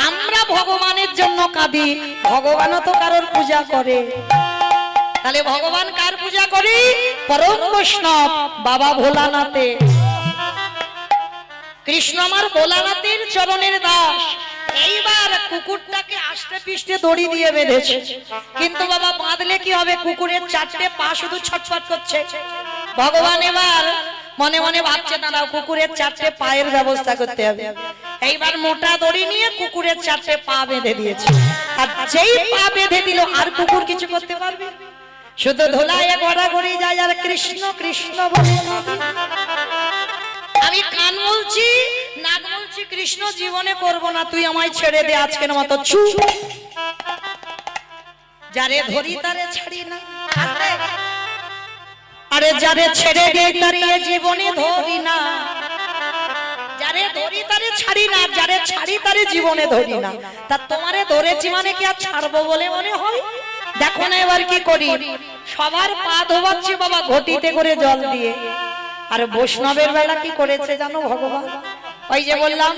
আমরা ভগবানের জন্য কাঁদি, ভগবানও তো কারোর পূজা করে। তাহলে ভগবান কার পূজা করি? পরম বৈষ্ণব বাবা ভোলানাথে। কৃষ্ণ আমার ভোলানাথের চরণের দাস। এইবার কুকুরটাকে আষ্টে পিষ্টে দড়ি দিয়ে বেঁধেছে, কিন্তু বাবা বাঁধলে কি হবে? কুকুরের চারটে পা শুধু ছটফট করছে। ভগবান এবার মনে মনে ভাবছে, দাঁড়াও, কুকুরের চারটে পায়ের ব্যবস্থা করতে হবে। এইবার মোটা দড়ি নিয়ে কুকুরের চারটে পা বেঁধে দিয়েছে। আর যেই পা বেঁধে দিল, আর কুকুর কিছু করতে পারবে? শুধু ধোলায় গড়াগড়ি যায় আর কৃষ্ণ কৃষ্ণ বলে। আমি কান বলছি, নাক বলছি, কৃষ্ণ জীবনে করব না, তুই আমায় ছেড়ে দে আজকের মতো। চুপ। যারে ধরি তারে ছাড়ি না, আরে যারে ছেড়ে দে তারে জীবনে ধরি না, যারে ধরি তারে ছাড়ি না, যারে ছাড়ি তারে জীবনে ধরি না। তা তোমারে ধরেছি মানে কি আর ছাড়বো বলে মনে হয়? দেখো না এবার কি করি। সবার পা ধোবাচ্ছি বাবা ঘটিতে করে জল দিয়ে। আর বৈষ্ণবের বেলা কি করেছে জানো ভগবান? ওই যে বললাম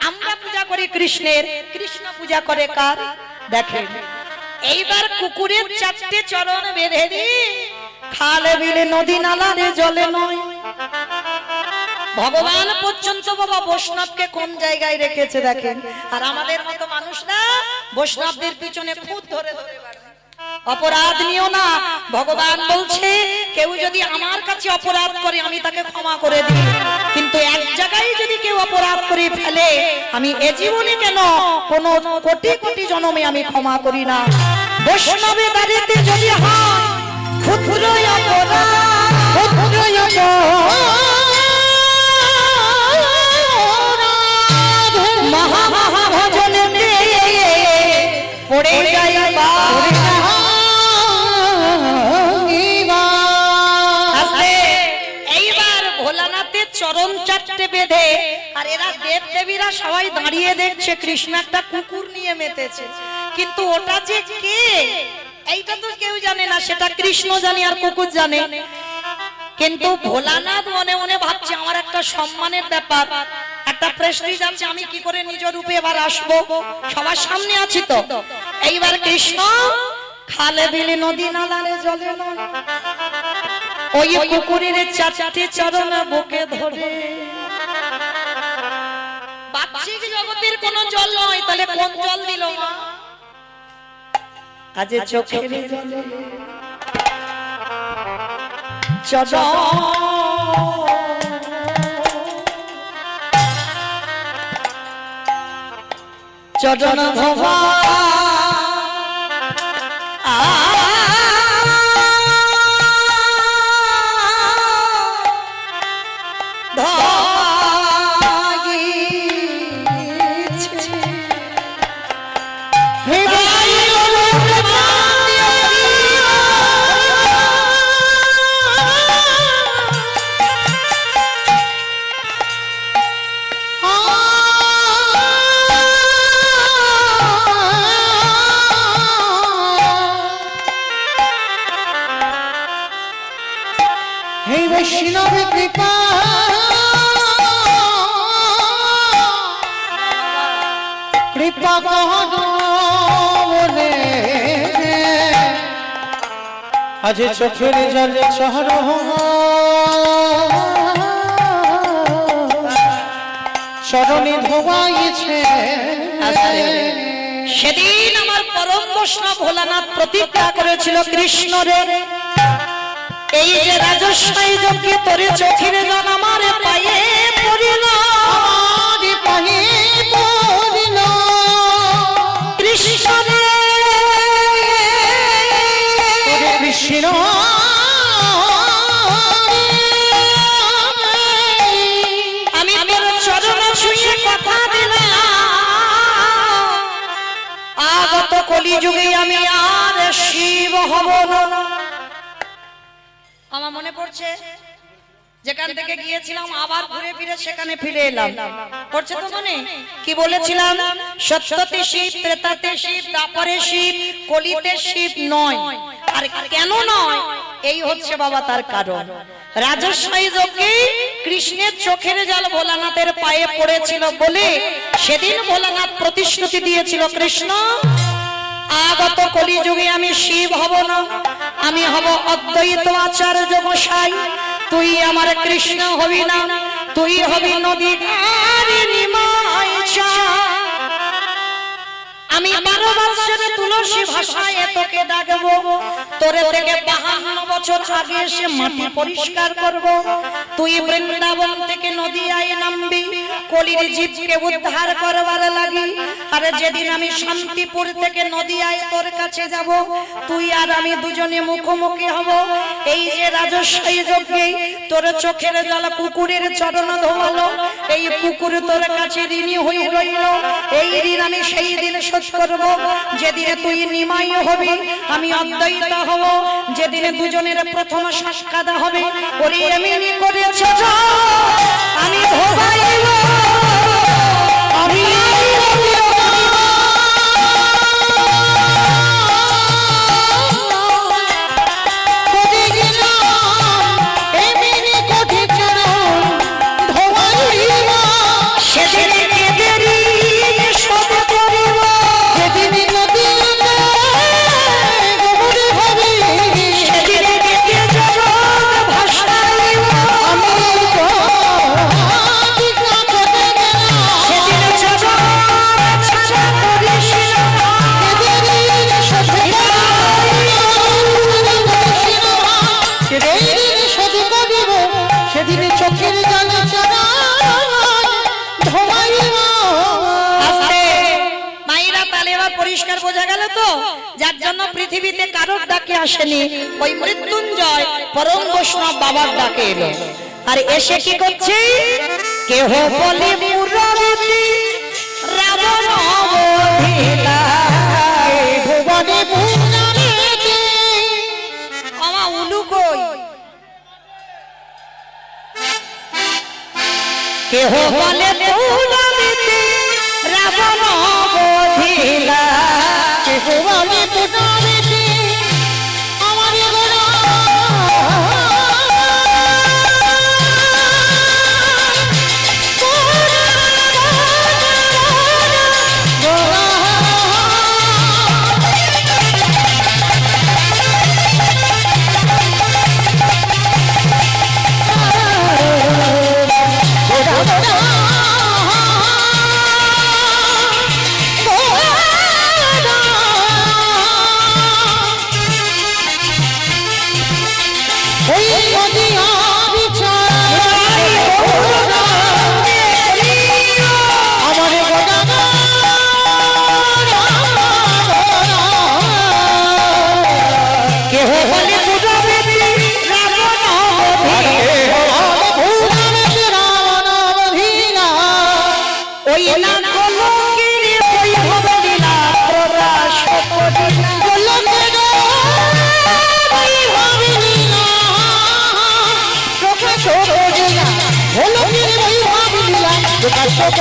আমরা পূজা করি কৃষ্ণের, কৃষ্ণ পূজা করে কার? দেখেন, এইবার কুকুরের চারটে চরণ বেঁধে দিয়ে খালে বিলে নদী নালারে জলে নয়। ভগবান পর্যন্ত বাবা বৈষ্ণবকে কোন জায়গায় রেখেছে দেখেন। আর আমাদের মতো মানুষরা বৈষ্ণবদের পিছনে খুদ ধরে ধরে বেড়ায়। অপরাধ নিও না। ভগবান বলছে কেউ যদি আমার কাছে অপরাধ করে আমি তাকে ক্ষমা করে দিই, কিন্তু এক জায়গায় যদি কেউ অপরাধ করে ফেলে আমি এ জীবনে কেন, কোন কোটি কোটি জন্মে আমি ক্ষমা করি না। বৈষ্ণবের বাড়িতে যদি হয় ক্ষুদ্র অপরাধ, মহা মহা ভজনে পড়ে যায়। চরণ চারটে বেঁধে আর এরা দেব দেবীরা সবাই দাঁড়িয়ে দেখছে কৃষ্ণ একটা কুকুর নিয়ে মেতেছে, কিন্তু ওটা যে কে এইটা তো কেউ জানে না, সেটা কৃষ্ণ জানে আর কুকুর জানে। কিন্তু ভোলানাথ মনে মনে ভাবছে আমার একটা সম্মানের ব্যাপার, একটা প্রেস্টিজ আছে, আমি কি করে নিজ রূপে এবার আসবো, সবার সামনে আছি তো। এইবার কৃষ্ণ খালে বিলে নদী নালারে জলে নয়, ওই কুকুরের চারটে চরণ বুকে ধরে। বাহ্যিক জগতের কোন জল নয়, তাহলে কোন জল দিল মা? আজ চোখের জলে চরণ ধোবা আজ চোখের জলে চহর চরণে ধোয়াইছে। সেদিন আমার পরম বৈষ্ণব ভোলানাথ প্রতিজ্ঞা করেছিল কৃষ্ণ রে, এই যে রাজস্বাই যজ্ঞে তোরে চোখের জল আমার পায়ে পড়িল, পায়ে পড়িল কৃষ্ণ রে কৃষ্ণ আমি তোর চরণ ছুঁয়ে কথা দিলাম, আগত কলিযুগে আমি আর শিব হব না। আমার মনে পড়ছে যেখান থেকে গিয়েছিলাম আবার ঘুরে ফিরে সেখানে ফিরে এলাম, পড়ছে তো মনে? কি বলেছিলাম? সত্যতে শিব, ত্রেতাতে শিব, দ্বাপরে শিব, কলিতে শিব নয়। আর কেন নয়? এই হচ্ছে বাবা তার কারণ। রাজস্বাই যজ্ঞে কৃষ্ণের চোখের জল ভোলানাথের পায়ে পড়েছিল বলে সেদিন ভোলানাথ প্রতিশ্রুতি দিয়েছিল, কৃষ্ণ আগত কলিযুগে আমি শিব হব না, আমি হব অদ্বৈত আচার্য গোসাই। তুই আমার কৃষ্ণ হবি না, তুই হবি নদী আর নিমাই চা। আমি 12 বছরে তুলসী ভাষায় তোকে ডাকবো, তোরে থেকে 52 বছর আগে এসে মাটি পরিষ্কার করব। তুই বৃন্দাবন থেকে নদিয়ায় নামবি, কলির জীবকে উদ্ধার করবার লাগি। আরে যেদিন আমি শান্তিপুর থেকে নদিয়ায় তোর কাছে যাব, তুই আর আমি দুজনে মুখোমুখি হব। এই যে রাজস্বী যজ্ঞে তোর চোখের জল কুকুরের চরণ ধোয়ালো, এই কুকুর তোর কাছে ঋণী হয়ে রইল। এই ঋণ আমি সেই দিন শোধ করব যেদিনে তুই নিমাই হবি, আমি অদ্বৈত হব। যেদিনে দুজনের প্রথম সাক্ষাৎ হবে, ওরে এমনি করেছ আমি ভোগাইব, আমি পরিষ্কার বোঝা গেল তো, যার জন্য পৃথিবীতে কারোর ডাকে আসেনি, ওই মৃত্যুঞ্জয় পরম বৈষ্ণব বাবার ডাকে এলো। আর এসে কি করছে, কেহ বলে মুরারি রাবণ অবধিলা, ভুবনে মুরারি আমা উলু কই, কেহ বলে মুরারি রাবণ অবধিলা, কেহ বলে মুরারি আমার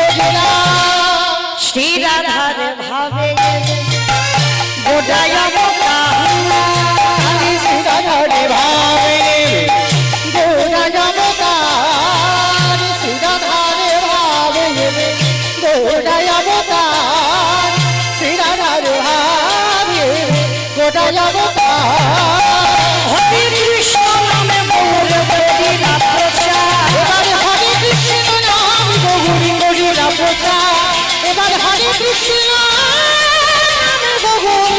গোরা শ্রী রাধার ভাবে গোটায় শ্রী রাধার ভাবে গোটায় শ্রী রাধার ভাবে গোটায় শ্রী রাধার ভাবে গোটায় হরে কৃষ্ণ নামে মোর বলিলা প্রচার, এবার হরে কৃষ্ণ নাম গৌরী করিলা প্রচার, এবার হরে কৃষ্ণ নামে গৌরী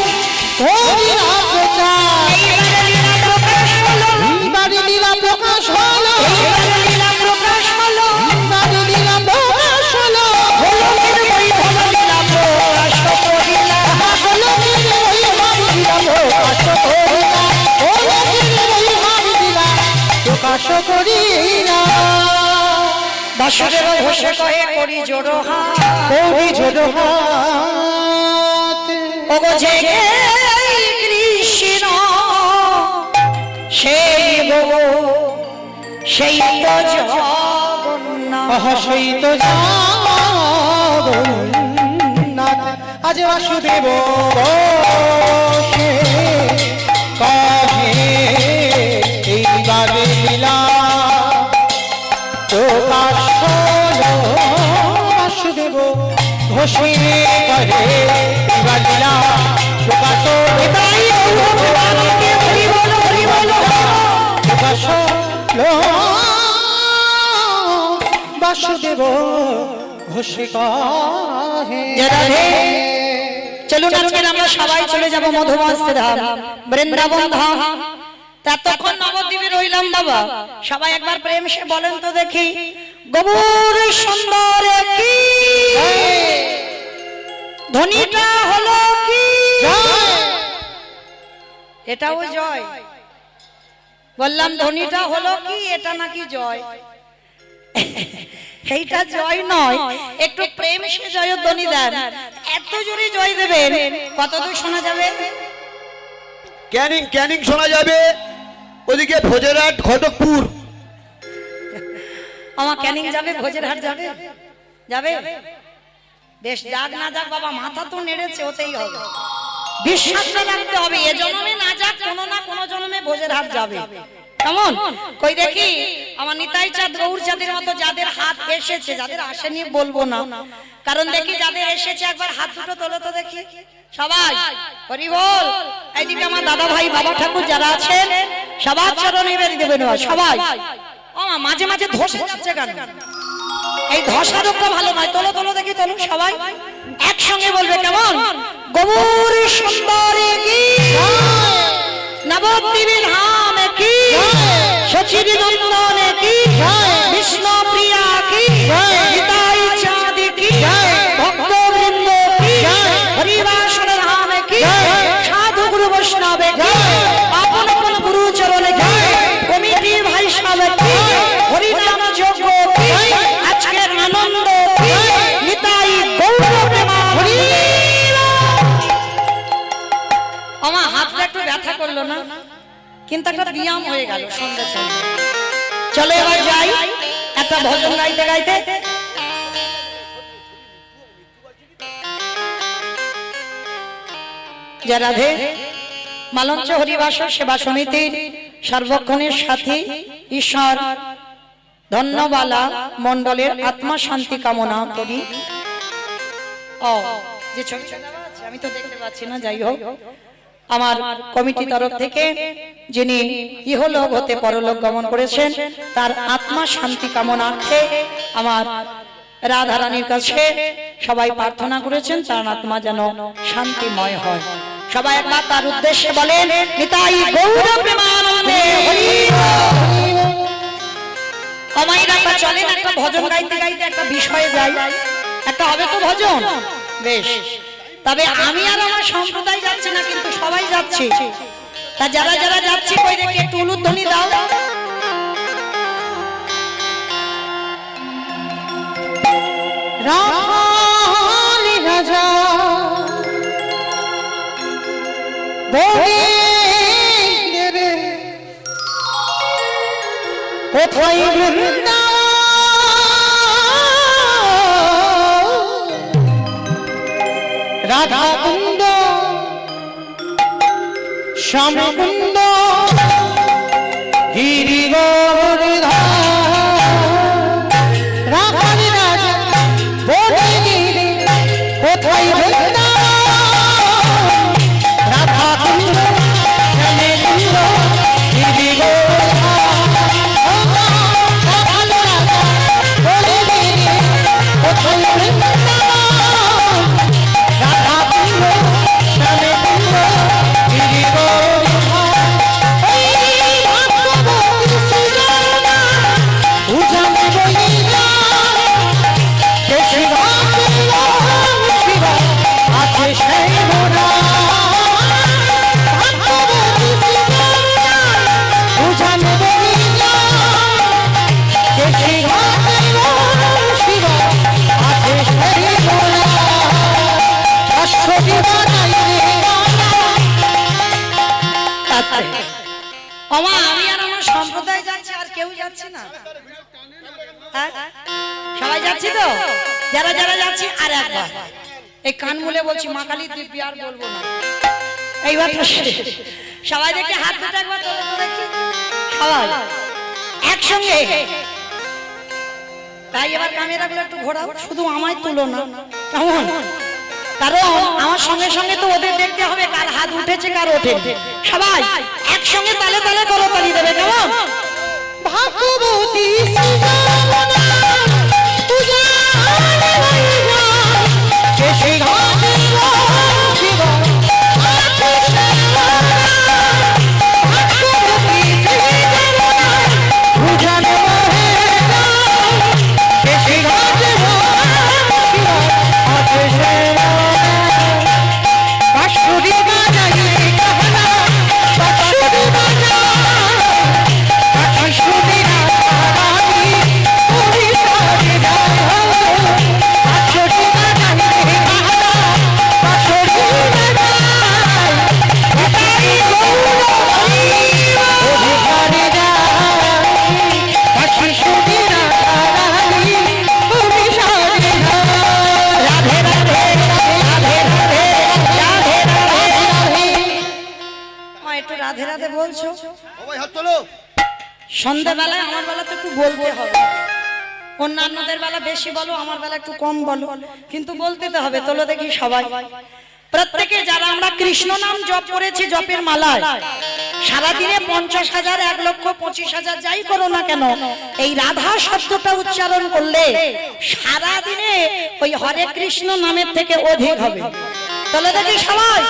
করিলা প্রচার। এইবারে লীলা প্রকাশ হলো, এইবারে লীলা প্রকাশ হলো, এইবারে লীলা প্রকাশ হলো, এইবারে লীলা প্রকাশ হলো, হলো বৈভব লীলা প্রকাশ করিলা, হলো বৈভব লীলা প্রকাশ করিলা, হলো বৈভব লীলা প্রকাশ করিলা। বাসুদেব ঘোষে কহে করি জোড়ো হাত, করি জোড়ো হাত, ওগো জেগে কৃষ্ণ সেই গো সেই তো জগন্নাথ, সেই তো জগন্নাথ। আজ বাসুদেব বসে কহে এইবারে লীলা প্রকাশ হলো, বাসুদেব ঘোষে কহে দিবালীলা প্রকাশ তাই গৌর প্রেমানন্দে হরি বল হরি বল। প্রকাশ বাসুদেব ঘোষে কহে। রাধে। চলুন আজকে আমরা সবাই চলে যাব মধুমস্ত ধাম, বৃন্দাবন ধাম। ততক্ষণ নবদ্বীপে রইলাম বাবা, সবাই একবার প্রেম সে বলেন তো দেখি, গৌর সুন্দর কি ধ্বনিটা হলো কি? এটাও জয়। বললাম ধ্বনিটা হলো কি, এটা নাকি জয়? এইটা জয় নয়, একটু প্রেম সে জয়ধ্বনি দেন। এত জোরে জয় দেবেন, কত দূর শোনা যাবে? ক্যানিং ক্যানিং শোনা যাবে, ওদিকে ভোজেরহাট ঘটকপুর। আমার ক্যানিং যাবে, ভোজেরহাট যাবে, যাবে বেশ। যাক না যাক বাবা, মাথা তো নেড়েছে, ওতেই হবে। বিশ্বাসটা রাখতে হবে, এ জন্মে না যাক, কোনো না কোনো জন্মে ভোজেরহাট যাবে। কেমন কই দেখি আমার নিতাই চাঁদ গৌর চাঁদের মতো যাদের হাত এসেছে, যাদের আসেনি বলবো না, কারণ দেখি যাদের এসেছে একবার হাত দুটো তোলো তো দেখি সবাই। হরি বল। এইদিকে আমার দাদা ভাই বাবা ঠাকুর যারা আছেন সবার চরণে বেরিয়ে দেবেন সবাই। মাঝে মাঝে ধসে যাচ্ছে কেন? এই ধসা রোগটা ভালো নয়। তোলো তোলো দেখি, তোলো সবাই একসঙ্গে বলবে কেমন? গৌর সুন্দরী কি, নবদ্বীপের ধাম কি, সচিব নন্দন কি, বিষ্ণু প্রিয়া কি, নিতাই চাঁদ কি, ভক্ত বৃন্দ কি, হরিবাসর ধাম কি, সাধু গুরু বৈষ্ণব কি, আপন আপন গুরু চরণে কি, কমিটি ভাই সব কি, হরিনাম যজ্ঞ কি, আজকের আনন্দ কি, নিতাই গৌর প্রেমানন্দে। আমার হাতটা একটু ব্যথা করলো না, কিন্তু একটা ব্যায়াম হয়ে গেল সন্ধ্যা সন্ধ্যা। চলো এবার যাই একটা ভজন গাইতে গাইতে। যে রাধে মালঞ্চ হরিবাস সেবা সমিতির সর্বক্ষণের সাথী ঈশ্বর ধন্যবালা মণ্ডলের আত্মা শান্তি কামনা করি। ও যে ছবি আছে আমি তো দেখতে পাচ্ছি না, যাই হোক আমার কমিটি তরফ থেকে যিনি ইহলোক হতে পরলোক গমন করেছেন তার আত্মা শান্তি কামনার্থে আমার রাধা রানীর কাছে সবাই প্রার্থনা করেছেন তার আত্মা যেন শান্তিময় হয়। সবাই একবার তার উদ্দেশ্যে বলেন, নিতাই গৌর প্রেমানন্দে হরি বল। অমাইরা চলেন একটা ভজন গাইতে গাইতে একটা বিষয়ে যাই, একটা হবে তো ভজন। বেশ, তবে আমি আর আমার সম্প্রদায় যাচ্ছি না, কিন্তু সবাই যাচ্ছে। তা যারা যারা যাচ্ছে কই দেখি একটু উলুধ্বনি দাও। রাখালি রাজা রে কোথায় রাধা কুন্দ শ্যাম কুন্দ গিরি রাখালি রাজা বলে গিরি কোথায় রাধা কুন্দ শ্যাম কুন্দ গিরি রাখালি রাজা বলে গিরি কোথায় রাধা কুন্দ শ্যাম কুন্দ গিরি আমি আর আমার সম্প্রদায় যাচ্ছি, আর কেউ যাচ্ছে না। সবাই যাচ্ছি তো, যারা যারা যাচ্ছি আর একবার এই কান মুলে বলছি, মা কালী দিব্যি আর বলবো না। এইবার সবাই দেখে হাত দুটো একবার তোলো তো দেখি সবাই একসঙ্গে। তাই এবার ক্যামেরাগুলো একটু ঘোরাও, শুধু আমায় তুলো না। কেমন? কারণ আমার সঙ্গে সঙ্গে তো ওদের দেখতে হবে কার হাত উঠেছে কার ওঠে। সবাই একসঙ্গে তালে তালে করতালি দেবে, কেমন? ভাগ্যবতী সুজানা পূজারে হইয়া কেশে ঘাটে শিব আছে সেবা। ভাগ্যবতী সুজানা পূজারে হইয়া কেশে ঘাটে শিব আছে সেবা। বাঁশুরি বাজাইয়ে কাহনা বাঁশুরি বাজায় একটু রাধে রাধে বলছো? সবাই হাত তোলো। সন্ধ্যাবেলায় আমার বেলা তো একটু বলতে হবে, অন্যান্যদের বেলা বেশি বলো, আমার বেলা একটু কম বলো, কিন্তু বলতে তো হবে। তোলো দেখি সবাই, প্রত্যেকে যারা আমরা কৃষ্ণ নাম জপ করেছি জপের মালায়, সারাদিনে 50,000 1,25,000 যাই করো না কেন, এই রাধা শব্দটা উচ্চারণ করলে সারাদিনে ওই হরে কৃষ্ণ নামের থেকে অধিক হবে। তোলো দেখি সবাই,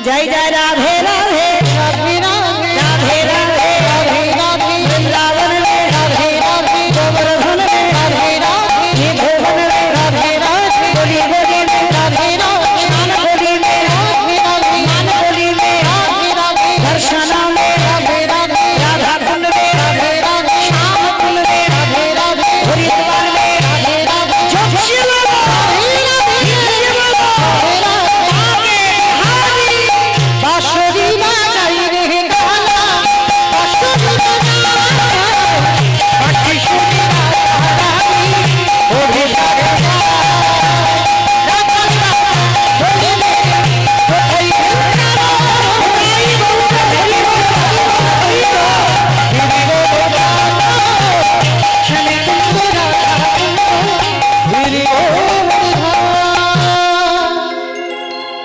জয় জয় রাধে রাধে রাধে রাধে রাধে রাধে রাধে রাধে বৃন্দাবন রে রাধে রাধে গোবর্ধন রে রাধে রাধে নিধন রে রাধে রাধে বলি বলি রে রাধে রাধে স্নান বলি রে রাধে রাধে মান বলি রে রাধে রাধে দর্শন রে রাধে রাধে রাধা কুণ্ড রে রাধে রাধে শ্যাম কুণ্ড রে রাধে রাধে হরিদ্বার রে রাধে রাধে ঝপসি রে বাঁশুরি বাজাই রে গালা বাঁশুরি বাজাই বাঁশুরি বাজাই ওরে সারে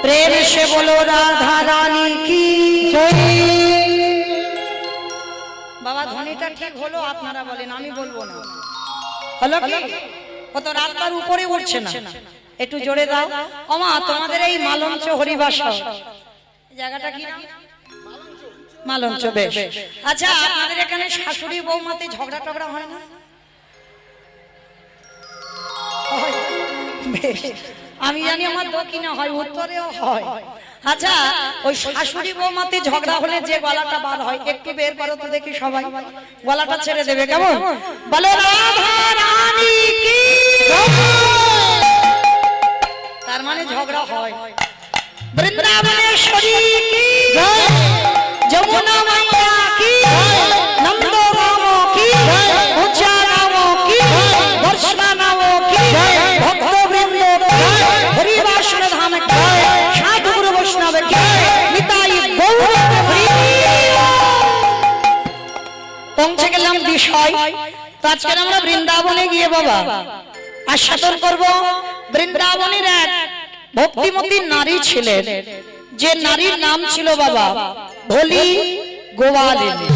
प्रेम से बोलो राधा रानी की। বাবা ধ্বনিটা ঠিক হলো আপনারা বলেন, আমি বলবো না। হলো কি? ও তো রাস্তার উপরে উঠছে না, একটু জোরে দাও। ওমা তোমাদের এই মালঞ্চ হরিবাসা জায়গাটা কি নাম? মালঞ্চ। বেশ, আচ্ছা আপনাদের এখানে শাশুড়ি বৌমাতে ঝগড়া টগড়া হয় না? হয়। বেশ, আমি জানি আমার দক্ষিণে হয়, উত্তরেও হয়। আচ্ছা ওই শাশুড়ি বৌমাতে ঝগড়া হলে যে গলাটা বার হয় একটু বের করো তো দেখি সবাই, গলাটা ছেড়ে দেবে, কেমন? বলো রাধা রানী কি। তার মানে ঝগড়া হয়। বৃন্দাবনেশ্বরী কি, যমুনা মাইয়া কি, নন্দ রাম কি, উচা রাম কি, বর্ষা রাম কি, ভক্তবৃন্দ কি, হরিবাসন ধাম কি, সাধু গুরু বৈষ্ণব কি, নিতাই গৌর হরি। পৌঁছে গেলাম বিষয়। তো আজকে আমরা বৃন্দাবনে গিয়ে বাবা আস্বাদন করব। বৃন্দাবনের এক ভক্তিমতী নারী ছিলেন, যে নারীর নাম ছিল বাবা ভোলি গোয়ালিনী।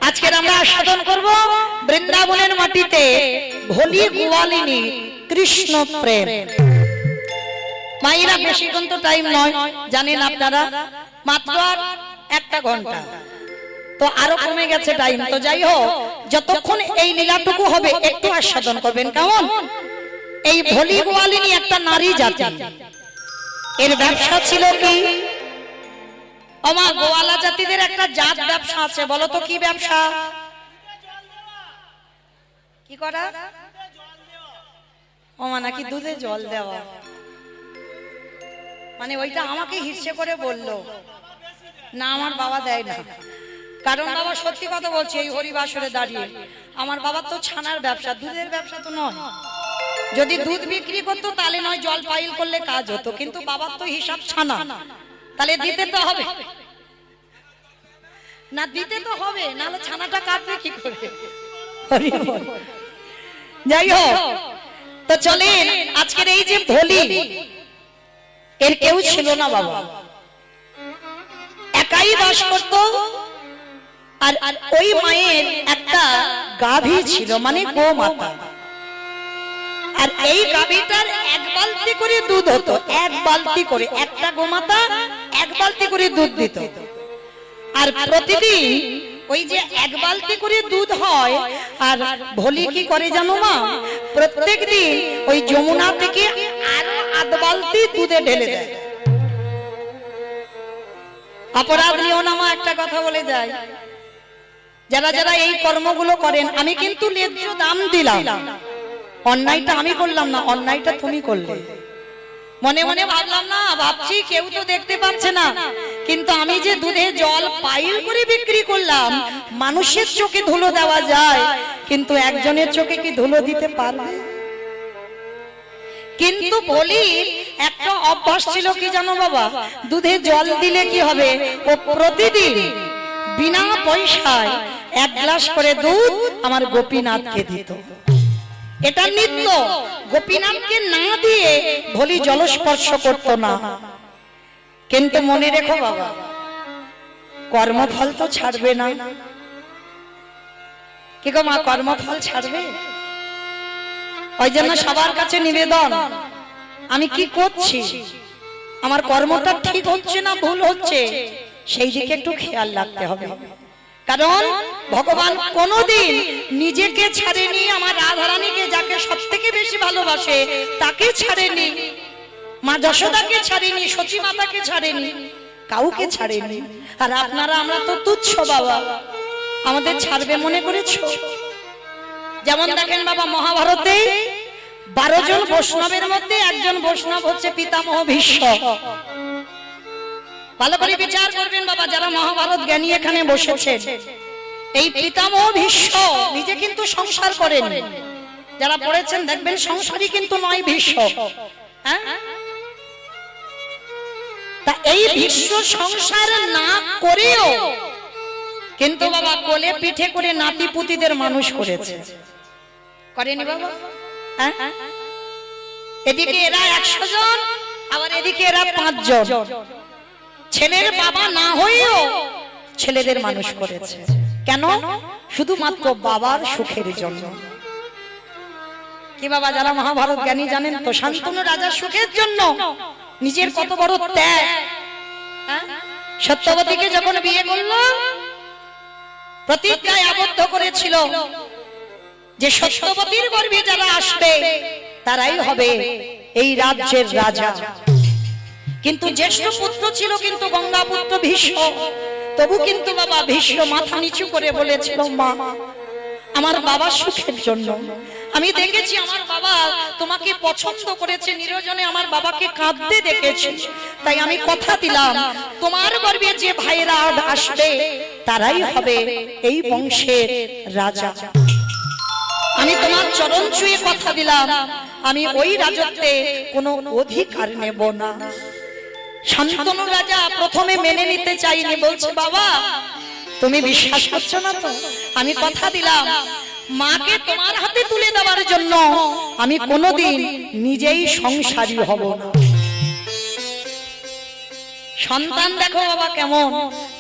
আজকে আমরা আস্বাদন করব বৃন্দাবনের মাটিতে ভোলি গোয়ালিনী কৃষ্ণ প্রেম। মায়েরা বেশিক্ষণ তো টাইম নয়, জানেন আপনারা, মাত্র আর 1 ঘন্টা, তো আরো কমে গেছে টাইম। তো যাই হোক, যতক্ষণ এই লীলাটুকু হবে একটু আস্বাদন করবেন, কেমন? এই ভোলি গোয়ালিনী একটা নারী জাতি, এর ব্যবসা ছিল কি? আমার গোয়ালা জাতিদের একটা জাত ব্যবসা আছে, বলো তো কি ব্যবসা? কি করা? ওমা নাকি দুধে জল দেওয়া। মানে ওইটা আমাকে হিসে করে বললো না, আমার বাবা দেয় না। কারণ বাবা সত্যি কথা বলছে, এই হরিবাসরে দাঁড়িয়ে আমার বাবা তো ছানার ব্যবসা, দুধের ব্যবসা তো নয়। যদি দুধ বিক্রি করতো তাহলে নয় জল পাইল করলে কাজ হতো, কিন্তু বাবার তো হিসাব ছানা, তাহলে দিতে তো হবে না, দিতে তো হবে, নাহলে ছানাটা কাটবে কি করে? যাই হোক, তো চলেন আজকের এই যে ভোলি, এর কেউ ছিল না বাবা, একাই বাস করত। আর ওই মায়ের একটা গাভী ছিল, মানে গোমাতা। আর এই গাভীটার এক বালতি করে দুধ হতো, এক বালতি করে, একটা গোমাতা এক বালতি করে দুধ দিত। আর প্রতিদিন ওই যে এক বালতি করে দুধ হয়, আর ভোলি কি করে জানো মা, প্রত্যেক দিন ওই যমুনা থেকে আরো আধ বালতি দুধে ঢেলে দেয়। অপরাধ নিও না মা, একটা কথা বলে যায়, যারা যারা এই কর্মগুলো করেন, আমি কিন্তু ন্যায্য দাম দিলাম, অন্যায়টা আমি করলাম না, অন্যায়টা তুমি করলে। মনে মনে ভাবলাম না, ভাবছি কেউ তো দেখতে পাচ্ছে না, কিন্তু আমি যে দুধে জল পাইল করে বিক্রি করলাম, মানুষের চোখে ধুলো দেওয়া যায়, কিন্তু একজনের চোখে কি ধুলো দিতে পারবে? কিন্তু বলি একটা অভ্যাস ছিল কি জানো বাবা, দুধে জল দিলে কি হবে, ও প্রতিদিন বিনা পয়সায় এক গ্লাস করে দুধ আমার গোপীনাথকে দিত। এটা নিত্য, গোপীনাথকে না দিয়ে ভোলি জলস্পর্শ করত না। কিন্তু মনে রেখো বাবা, কর্মফল তো ছাড়বে না। কি গো মা, কর্মফল ছাড়বে? ওই জন্য সবার কাছে নিবেদন, আমি কি করছি, আমার কর্মটা ঠিক হচ্ছে না ভুল হচ্ছে, সেই দিকে একটু খেয়াল রাখতে হবে। কারণ ভগবান কোনদিন নিজেকে ছাড়েনি, আমার রাধারানীকে যাকে সবথেকে বেশি ভালোবাসে তাকে ছাড়েনি, মা যশোদাকে ছাড়েনি, সচী মাতাকে ছাড়েনি, কাউকে ছাড়েনি। আর আপনারা আমরা তো তুচ্ছ বাবা, আমাদের ছাড়বে মনে করেছো? যেমন দেখেন বাবা, মহাভারতে 12 জন বৈষ্ণবের মধ্যে একজন বৈষ্ণব হচ্ছে পিতামহ ভীষ্ম। ভালো করে বিচার করবেন বাবা, যারা মহাভারত জ্ঞানী এখানে বসেছে। এই পিতামহ ভীষ্ম নিজে কিন্তু সংসার করেন, যারা পড়েছেন দেখবেন সংসারই কিন্তু নয় ভীষ্ম। হ্যাঁ, তা এই ভীষ্ম সংসার না করেও কিন্তু বাবা কোলে পিঠে করে নাতি পুতিদের মানুষ করেছে, করেনি বাবা? হ্যাঁ, এদিকে এরা 100 জন, আবার এদিকে এরা 5 জন। ছেলের বাবা না হয়েও ছেলেদের মানুষ করেছে। কেন? শুধুমাত্র বাবার সুখের জন্য। কি বাবা, যারা মহাভারত জ্ঞানী জানেন তো, শান্তনু রাজার সুখের জন্য নিজের কত বড় ত্যাগ। সত্যবতীকে যখন বিয়ে করলো, প্রতিজ্ঞায় আবদ্ধ করেছিল যে সত্যবতীর গর্ভে যারা আসবে তারাই হবে এই রাজ্যের রাজা। কিন্তু জ্যেষ্ঠ পুত্র ছিল কিন্তু গঙ্গা পুত্র ভীষ্ম। তবু কিন্তু বাবা ভীষ্ম মাথা নিচু করে বলেছিল, মা আমার বাবার সুখের জন্য, আমি দেখেছি আমার বাবা তোমাকে পছন্দ করেছে, নিরজনে আমার বাবাকে কাঁদতে দেখেছি, তাই আমি কথা দিলাম তোমার গর্ভে যে ভাইরা আসবে তারাই হবে এই বংশের রাজা। আমি তোমার চরণ ছুঁয়ে কথা দিলাম, আমি ওই রাজত্বে কোনো অধিকার নেব না। শান্তনু রাজা প্রথমে মেনে নিতে চাইনি, বলছে বাবা তুমি বিশ্বাস করছো না তো, আমি কথা দিলাম মাকে তোমার হাতে তুলে দেওয়ার জন্য আমি কোনোদিন নিজেই সংসারী হব না। সন্তান দেখো বাবা কেমন,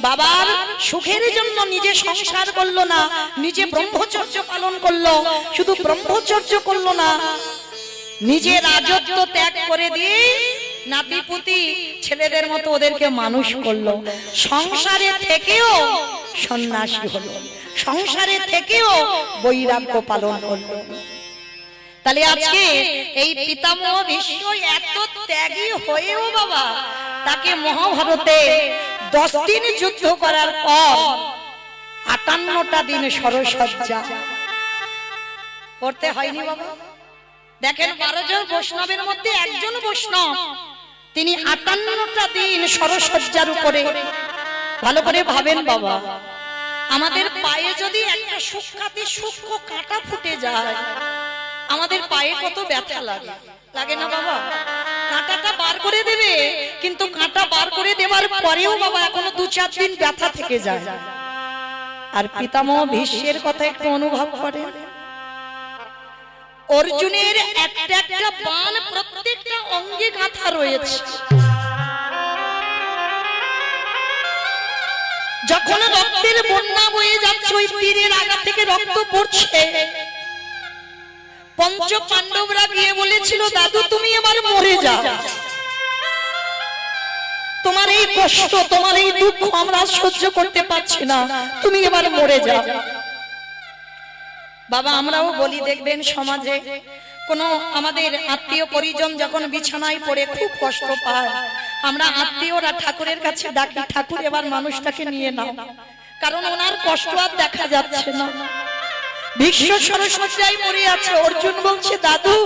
বাবার সুখের জন্য নিজে সংসার করলো না, নিজে ব্রহ্মচর্য পালন করলো। শুধু ব্রহ্মচর্য করলো না, নিজে রাজত্ব ত্যাগ করে দিয়ে নাতিপুতি ছেলেদের মতো ওদেরকে মানুষ করলো। সংসারে থেকেও সন্ন্যাসী হলো, সংসারে থেকেও বৈরাগ্য পালন করলো। তাহলে আজকে এই পিতামহ ভীষ্ম এত ত্যাগী হয়েও বাবা তাকে মহাভারতে 10 দিন যুদ্ধ করার পর 58টা দিন সরসজ্জা করতে হয়নি বাবা। দেখেন 12 জন বৈষ্ণবের মধ্যে একজন বৈষ্ণব, তিনি 58টা দিন সরসজ্জার উপরে। ভালো করে ভাবেন বাবা, আমাদের পায়ে যদি একটা সূক্ষ্ম কাঁটা ফুটে যায়, আমাদের পায়ে কত ব্যথা লাগে, লাগে না বাবা? কাঁটাটা বার করে দেবে, কিন্তু কাঁটা বার করে দেওয়ার পরেও বাবা এখনো 2-4 দিন ব্যথা থেকে যায়। আর পিতামহ ভীষ্মের কথা একটু অনুভব করেন, অর্জুনের একটা একটা বাণ প্রত্যেকটা অঙ্গে গাঁথা রয়েছে। যখন রক্তের বন্যা বয়ে যাচ্ছে, ওই তীরের আগা থেকে রক্ত পড়ছে, পঞ্চ পাণ্ডবরা গিয়ে বলেছিল, দাদু তুমি এবার মরে যাও, তোমার এই কষ্ট, তোমার এই দুঃখ আমরা সহ্য করতে পারছি না, তুমি এবার মরে যাও। বাবা আমরাও বলি, দেখবেন সমাজে কোনো আমাদের আত্মীয় পরিজন যখন বিছানায় পড়ে খুব কষ্ট পায়, আমরা আত্মীয়রা ঠাকুরের কাছে ডাকি, ঠাকুর এবার মানুষটাকে নিয়ে নাও, কারণ ওনার কষ্ট আর দেখা যাচ্ছে না। ভীষ্ম সরসজ্জায় পড়ে আছে, অর্জুন বলছে, দাদু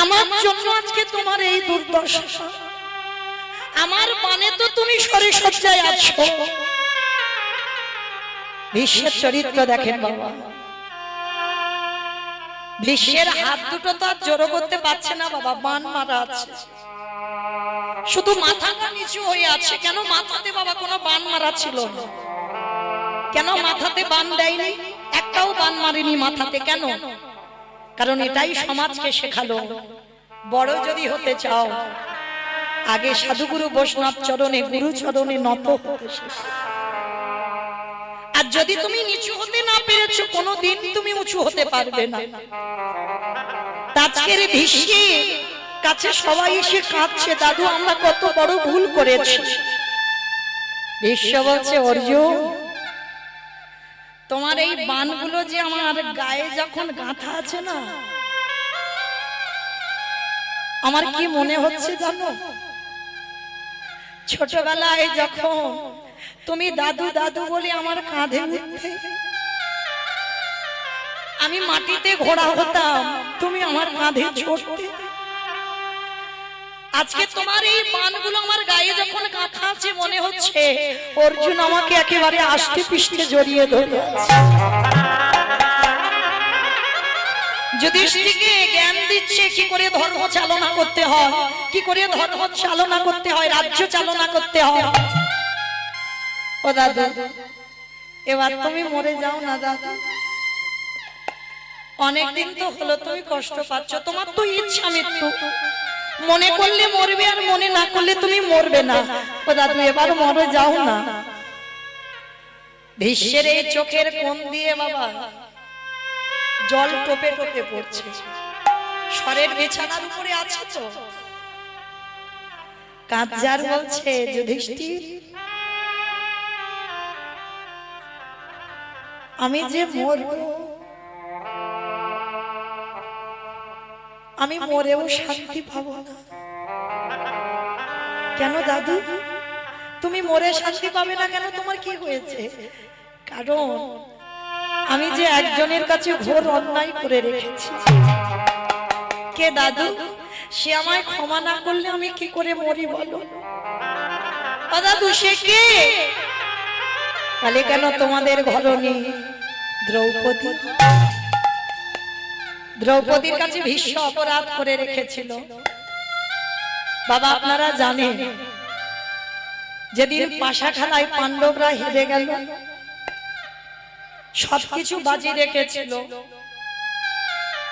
আমার জন্য আজকে তোমার এই দুর্দশা, আমার মানে তো তুমি সরসজ্জায় আছো। ভীষ্মের চরিত্র দেখেন বাবা, ভীষ্মের হাত দুটো তো আর জড়ো করতে পারছে না বাবা, বান মারা আছে, শুধু মাথাটা নিচু হয়ে আছে। কেন মাথাতে বাবা কোনো বান মারা ছিল না? কেন মাথাতে বান দেয়নি? একটাও বান মারেনি মাথাতে। কেন? কারণ এটাই সমাজকে শেখালো, বড় যদি হতে চাও আগে সাধুগুরু বৈষ্ণব চরণে, গুরু চরণে নত হতে শেখো। আর যদি তুমি নিচু হতে না পেরেছো, কোনোদিন তুমি উঁচু হতে পারবে না। আজকের ভীষ্মের কাছে সবাই এসে কাঁদছে, দাদু আমরা কত বড় ভুল করেছি। ভীষ্ম বলছে, অর্জুন তোমার এই বাণগুলো যে আমার গায়ে যখন গাঁথা আছে না, আমার কি মনে হচ্ছে জানো? ছোটবেলায় যখন তুমি দাদু দাদু বলে আমার কাঁধে উঠতে, আমি মাটিতে ঘোড়া হতাম, তুমি আমার কাঁধে চড়তে। আজকে তোমার এই বাণগুলো আমার গায়ে যখন গাঁথা আছে, মনে হচ্ছে অর্জুন আমাকে একেবারে আষ্টে পৃষ্ঠে জড়িয়ে ধরে আছে। যুধিষ্ঠিরকে জ্ঞান দিচ্ছে কি করে ধর্ম চালনা করতে হয়, কি করে ধর্ম চালনা করতে হয়, রাজ্য চালনা করতে হয়। ও দাদু এবার তুমি মরে যাও না দাদু, অনেকদিন তো হলো তুমি কষ্ট পাচ্ছ, তোমার তো ইচ্ছা মৃত্যু, মনে করলে মরবে আর মনে না করলে তুমি মরবে না। ও দাদু এবার মরে যাও না। ভীষ্মের এই চোখের কোণ দিয়ে বাবা জল টোপে টোপে পড়ছে। স্বরের বিছানার উপরে আছে তো, কাঁদজার বলছে, যুধিষ্ঠির আমি যে মরব, আমি মরেও শান্তি পাবো না। কেন দাদু তুমি মরে শান্তি পাবে না কেন? তোমার কি হয়েছে? কারণ আমি যে একজনের কাছে ঘোর অন্যায় করে রেখেছি। কে দাদু? সে আমায় ক্ষমা না করলে আমি কি করে মরি বলো? ও দাদু সে কে? বলে কেন তোমাদের ঘরণী দ্রৌপদী। দ্রৌপদীর কাছে ভীষ্ম অপরাধ করে রেখেছিল। বাবা আপনারা জানেন যেদিন পাশা খেলায় পাণ্ডবরা হেরে গেল, সবকিছু বাজি রেখেছিল,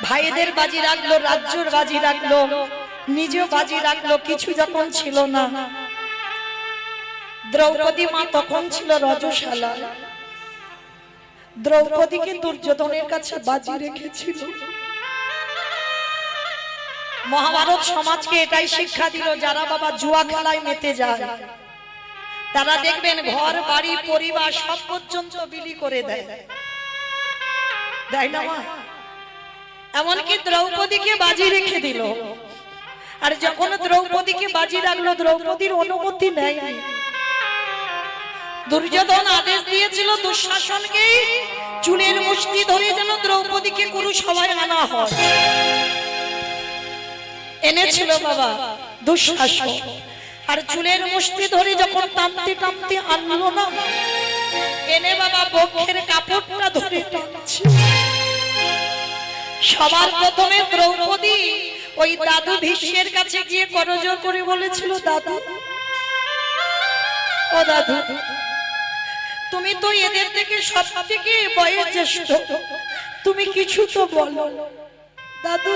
ভাইদের বাজি রাখলো, রাজ্যর বাজি রাখলো, নিজেও বাজি রাখলো, কিছু যখন ছিল না। দ্রৌপদী মা তখন ছিল রজশালা, দ্রৌপদীকে দুর্যোধনের কাছে বাজি রেখেছিল। মহাভারত সমাজকে এটাই শিক্ষা দিল, যারা বাবা জুয়া খেলায় মেতে যায় তারা দেখবেন ঘর বাড়ি পরিবার সব পর্যন্ত বিলি করে দেয়, তাই না মা? এমনকি দ্রৌপদীকে বাজি রেখে দিল। আর যখন দ্রৌপদীকে বাজি রাখলো, দ্রৌপদীর অনুমতি নেয়। দুর্যোধন আদেশ দিয়েছিল দুঃশাসনকে চুলের মুষ্টি ধরে যেন দ্রৌপদীকে কুরু সভায় আনা হয়। এনেছিল বাবা দুঃশাসন, আর চুলের মুষ্টি ধরে যখন টানতে টানতে আনলো না, এনে বাবা বক্ষের কাপড়টা ধরে টানছে। সবার প্রথমে দ্রৌপদী ওই দাদু ভীষ্মের কাছে গিয়ে করজোড় করে বলেছিল, দাদু ও দাদু তুমি তো এদের থেকে সব থেকে বয়স জ্যেষ্ঠ, তুমি কিছু তো বলো। দাদু,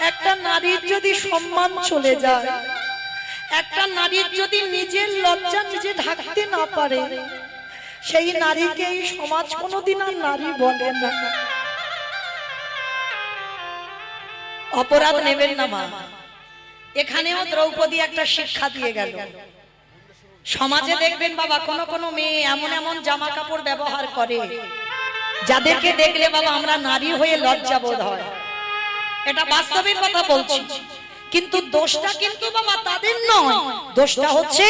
একটা নারীর যদি সম্মান চলে যায়, একটা নারীর যদি নিজের লজ্জা নিজে ঢাকতে না পারে, সেই নারীকে এই সমাজ কোনোদিন আর নারী বলে না। অপরাধ নেবেন না মা, এখানেও দ্রৌপদী একটা শিক্ষা দিয়ে গেল। সমাজে দেখবেন বাবা, কোন কোন মেয়ে এমন এমন জামা কাপড় ব্যবহার করে যাদেরকে দেখলে বাবা আমরা নারী হয়ে লজ্জা বোধ হয়। এটা বাস্তবের কথা বলছি, কিন্তু দোষটা কিন্তু বাবা তাদের নয়, দোষটা হচ্ছে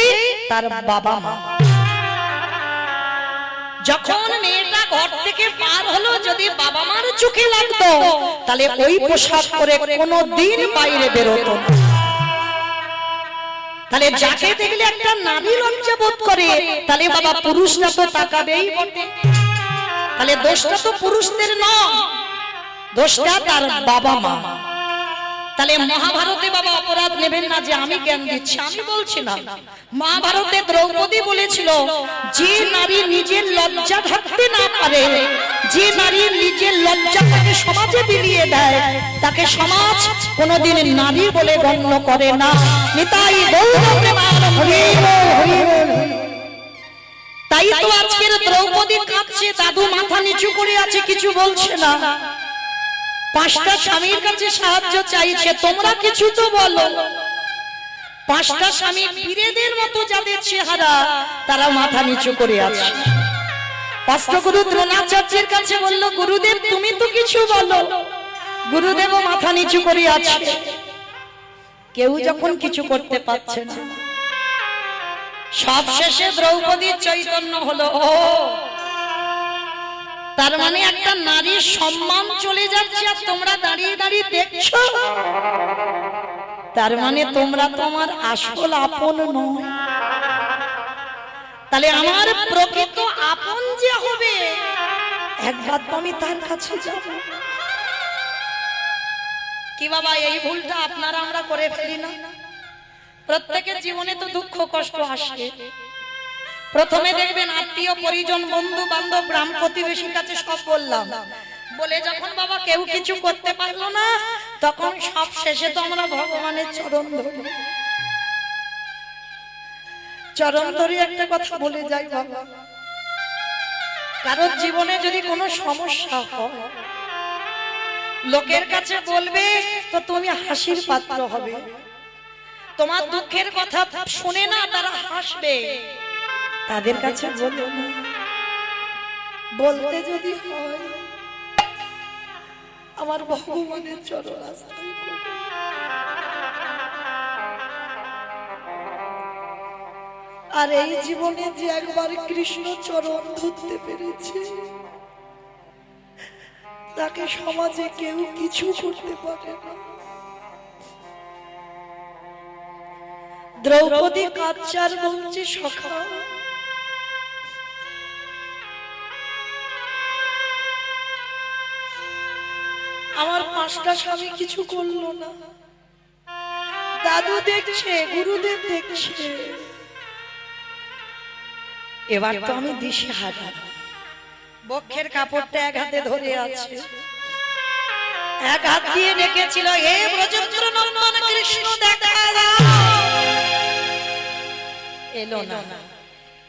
তার বাবা মা। যখন মেয়েটা ঘর থেকে পার হলো, যদি বাবা মার চোখে লাগতো তাহলে ওই পোশাক পরে কোনোদিন বাইরে বেরোতো না। তাহলে যাকে দেখলে একটা নারী লজ্জা বোধ করে, তাহলে বাবা পুরুষরা তো তাকাবেই বটে। তাহলে দোষটা তো পুরুষদের নয়, দোষটা তার বাবা মা। তাহলে মহাভারতে বাবা অপরাধ নেবেন না যে আমি জ্ঞান দিচ্ছি, আমি বলছি না। মহাভারতে দ্রৌপদী বলেছিল, যে নারী নিজের লজ্জা ঢাকতে না পারে, যে নারী নিজের লজ্জাটাকে সমাজে বিলিয়ে দেয়, তাকে সমাজ কোনোদিন নারী বলে গণ্য করে না। নিতাই গৌর প্রেমানন্দে। তাই তো আজকের দ্রৌপদী কাঁদছে, দাদু মাথা নিচু করে আছে, কিছু বলছে না। পাঁচটা স্বামীর কাছে সাহায্য চাইছে, তোমরা কিছু তো বলো। পাঁচটা স্বামী বীরেদের মতো যাদের চেহারা, তারা মাথা নিচু করে আছে। অষ্টগুরু দ্রোণাচার্যের কাছে বলল, গুরুদেব তুমি তো কিছু বলো। গুরুদেবও মাথা নিচু করে আছে। কেউ যখন কিছু করতে পারছে না, সব শেষে দ্রৌপদীর চৈতন্য হলো, ও তার মানে একটা নারীর সম্মান চলে যাচ্ছে আর তোমরা দাঁড়িয়ে দাঁড়িয়ে দেখছো, তার মানে তোমরা তোমার আসল আপন নয়। তাহলে আমার প্রকৃত আপন যে হবে, একবার তো আমি তার কাছে যাব। কি বাবা, এই ভুলটা আপনারা আমরা করে ফেলি না? প্রত্যেকের জীবনে তো দুঃখ কষ্ট আসে। প্রথমে দেখবেন আত্মীয় পরিজন বন্ধু বান্ধব গ্রাম প্রতিবেশীর কাছে সব বললাম, বলে যখন বাবা কেউ কিছু করতে পারলো না, তখন সব শেষে তো আমরা ভগবানের চরণ ধরি। চরণ ধরে একটা কথা বলে যাই বাবা, কারোর জীবনে যদি কোনো সমস্যা হয়, লোকের কাছে বলবে তো তুমি হাসির পাত্র হবে। তোমার দুঃখের কথা শুনে না তারা হাসবে, তাদের কাছে বলো না। বলতে যদি হয়, আমার ভগবানের চরণ আশ্রয় করো। আর এই জীবনে যে একবার কৃষ্ণ চরণ ধরতে পেরেছে, তাকে সমাজে কেউ কিছু করতে পারে না। দ্রৌপদী কাচ্চার বলছে, সখা আমার পাঁচটা স্বামী কিছু করলো না, দাদু দেখছে, গুরুদেব দেখছে, এবার তো আমি দিশেহারা। বক্ষের কাপড়টা এক হাতে ধরে আছে, এক হাত দিয়ে রেখেছিল, হে ব্রজেন্দ্র নন্দন কৃষ্ণ দেখা দাও। এলো না।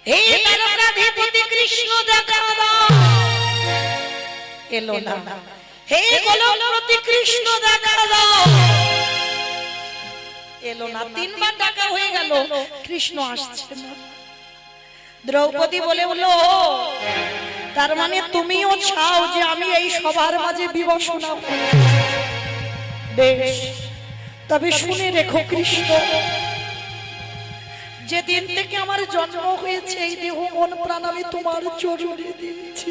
হে দ্বারকাধিপতি কৃষ্ণ দেখা দাও। এলো না। হে গোলকপতি কৃষ্ণ দেখা দাও। এলো না। তিনবার ডাকা হয়ে গেল, কৃষ্ণ আসছে না। দ্রৌপদী বলে বললো, তার মানে তুমিও চাও যে আমি এই সবার মাঝে বিবসনা করি? বেশ, তবে শুনে রেখো কৃষ্ণ, যেদিন থেকে আমার জন্ম হয়েছে, এই দেহ মন প্রাণ আমি তোমার চরণে দিয়েছি।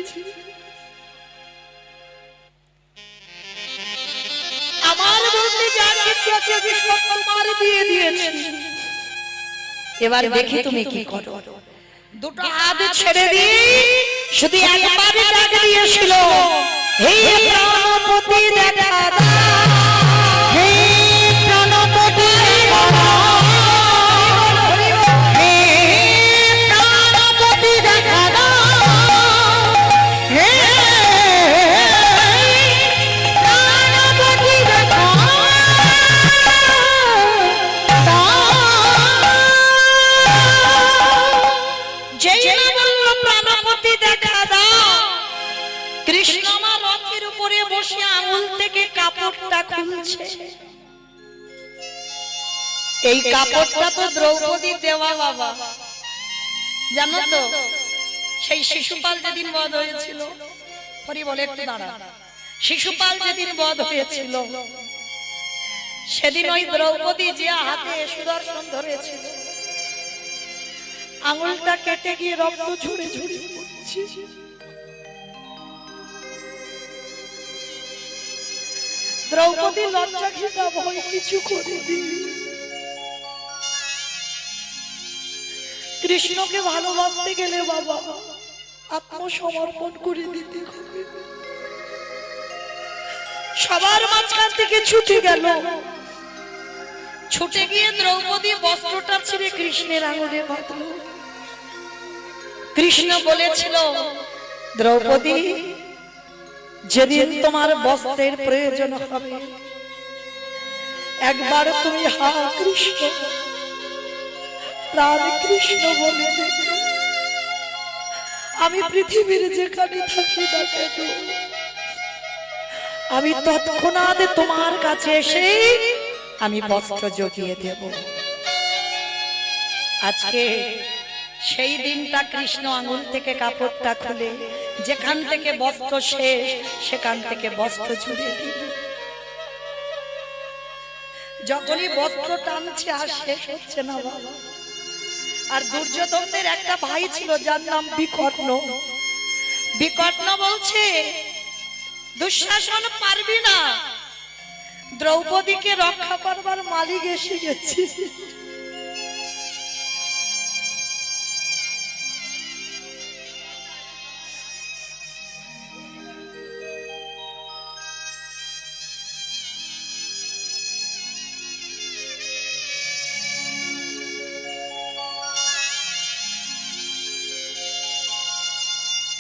আমার বলতে যা কিছু আছে আমি সব তোমার দিয়ে দিয়েছি। এবার দেখি তুমি কি করো। দুটো হাত ছেড়ে দিয়ে শুধু একবার ডাক দিয়েছিল, হে প্রাণপতি দেখা দাও, হে প্রাণপতি দেখা দাও, হে প্রাণপতি দেখা দাও। কাপড়টা খুলছে, এই কাপড়টা তো দ্রৌপদী দেওয়া বাবা, জানো তো? সেই শিশুপাল যেদিন বধ হয়েছিল, হরি বলে একটু দাঁড়া, শিশুপাল যেদিন বধ হয়েছিল সেদিন ওই দ্রৌপদী যে হাতে সুদর্শন ধরেছিল, আঙুলটা কেটে গিয়ে রক্ত ঝরে ঝরে পড়ছে। দ্রৌপদী লজ্জা ঘৃণা ভয় কিছু করেনি। কৃষ্ণকে ভালোবাসতে গেলে বাবা আত্মসমর্পণ করে দিতে হবে। সবার মাঝখান থেকে ছুটে গেল, ছুটে গিয়ে দ্রৌপদী বস্ত্রটা ছিঁড়ে কৃষ্ণের আঙুলে বাঁধল। কৃষ্ণ বলেছিল, দ্রৌপদী যেদিন তোমার বস্ত্রের প্রয়োজন হবে একবার তুমি হা কৃষ্ণ প্রাণ কৃষ্ণ বলে দেখো, আমি পৃথিবীর যেখানে থাকি না কেন আমি তৎক্ষণাৎ তোমার কাছে এসে আমি বস্ত্র জুগিয়ে দেব। আজকে সেই দিনটা কৃষ্ণ আঙুল থেকে কাপড়টা খুলে যেখান থেকে বস্ত্র শেষ সেখান থেকে বস্ত্র জুড়ে দিল। যখনই বস্ত্র টানছে আর শেষ হচ্ছে না বাবা। আর দুর্যোধনদের একটা ভাই ছিল যার নাম বিকর্ণ। বিকর্ণ বলছে, দুঃশাসন পারবি না, দ্রৌপদীকে রক্ষা করবার মালিক এসে গেছে।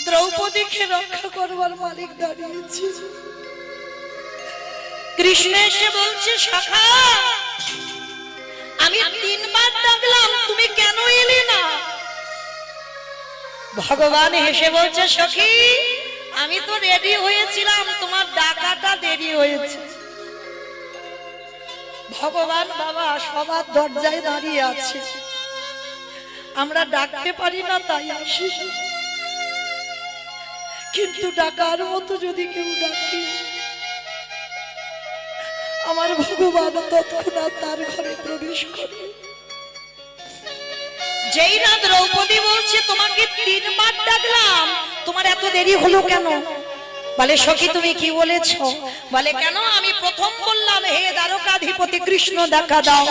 দ্রৌপদীকে রক্ষা করবার মালিক দাঁড়িয়েছে। কৃষ্ণ এসে বলছে, সখা আমি 3 বার ডাকলাম তুমি কেন এলে না? ভগবান হেসে বলছে, সখী আমি তো রেডি হয়েছিলাম, তোমার ডাকাটা দেরি হয়েছে। ভগবান বাবা সবার দরজায় দাঁড়িয়ে আছে, আমরা ডাকতে পারি না তাই আসি, কিন্তু ডাকার মতো যদি কেউ ডাকে আমার ভগবান তৎক্ষণাৎ তার ঘরে প্রবেশ করে। যেই না দ্রৌপদী বলছে তোমাকে 3 বার ডাকলাম, তোমার এত দেরি হলো কেন? বলে, সখী তুমি কি বলেছ? বলে, কেন আমি প্রথম বললাম হে দ্বারকাধিপতি কৃষ্ণ দেখা দাও,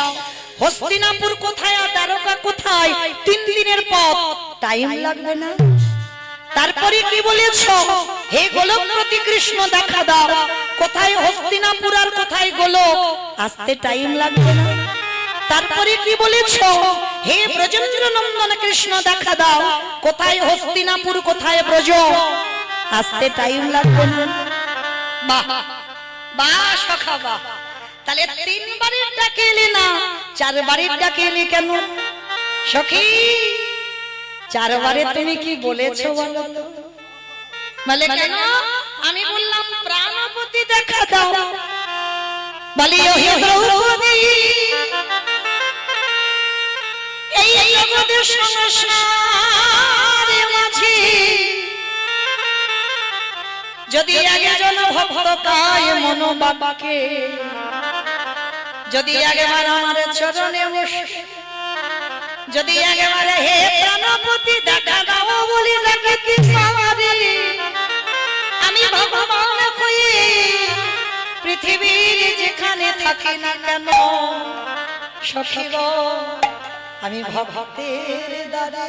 হস্তিনাপুর কোথায় আর দ্বারকা কোথায়, 3 দিনের পথ, টাইম লাগবে না? তারপরে কি বলেছ, হে গোলকপতি কৃষ্ণ দেখা দাও, কোথায় হস্তিনাপুর আর কোথায় গোলক, আসতে টাইম লাগবে না? তারপরে কি বলেছ, হে ব্রজেন্দ্র নন্দন কৃষ্ণ দেখা দাও, কোথায় হস্তিনাপুর কোথায় ব্রজ, আসতে টাইম লাগবে না? বাহ বাহ সখা বাহ। তাহলে 3 বারের ডাকে এলি না, 4 বারের ডাকে এলি কেন? সখী 4 বারে তুমি কি বলেছ বলো? বলে, কেন? আমি বললাম প্রাণপতি দেখা দাও। বলি, হে দ্রৌপদী এই জগতের সংসারে মাঝে যদি একজন ভক্ত কায় মন বাবাকে, যদি একবার আমার চরণে বসে, যদি একেবারে হে প্রাণপতি দেখা দাও বলি ডাকে আমি ভগবান হয়ে পৃথিবীর যেখানে থাকি না কেন, সখী গো আমি ভক্তের দ্বারে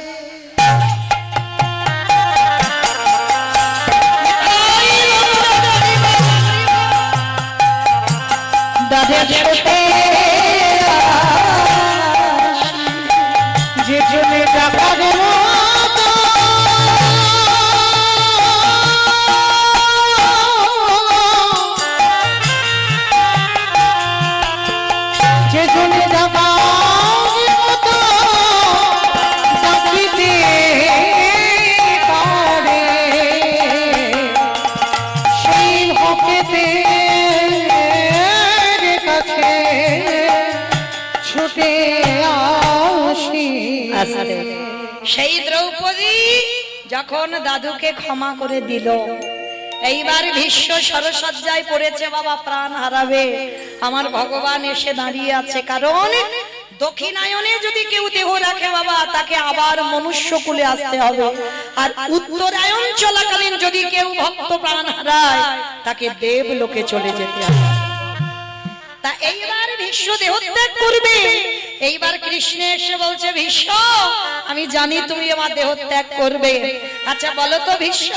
দাদা ছোটে যে জন্য ডাকার মতো যে জন্য ডাকার মতো ডাকিতে পারে সেই ভক্তে আস্তে। সেই দ্রৌপদী যখন দাদুকে ক্ষমা করে দিল, এইবার ভীষ্ম সরসজ্জায় পড়েছে, বাবা প্রাণ হারাবে, আমার ভগবান এসে দাঁড়িয়ে আছে। কারণ দক্ষিণায়নে যদি কেউ দেহ রাখে বাবা, তাকে আবার মনুষ্য কুলে আসতে হবে, আর উত্তরায়ণ চলাকালীন যদি কেউ ভক্ত প্রাণ হারায়, তাকে দেবলোকে চলে যেতে হবে। তা এইবার ভীষ্ম দেহত্যাগ করবে। এইবার কৃষ্ণ এসে বলছে, ভীষ্ম আমি জানি তুমি আমার দেহত্যাগ করবে, আচ্ছা বলো তো ভীষ্ম,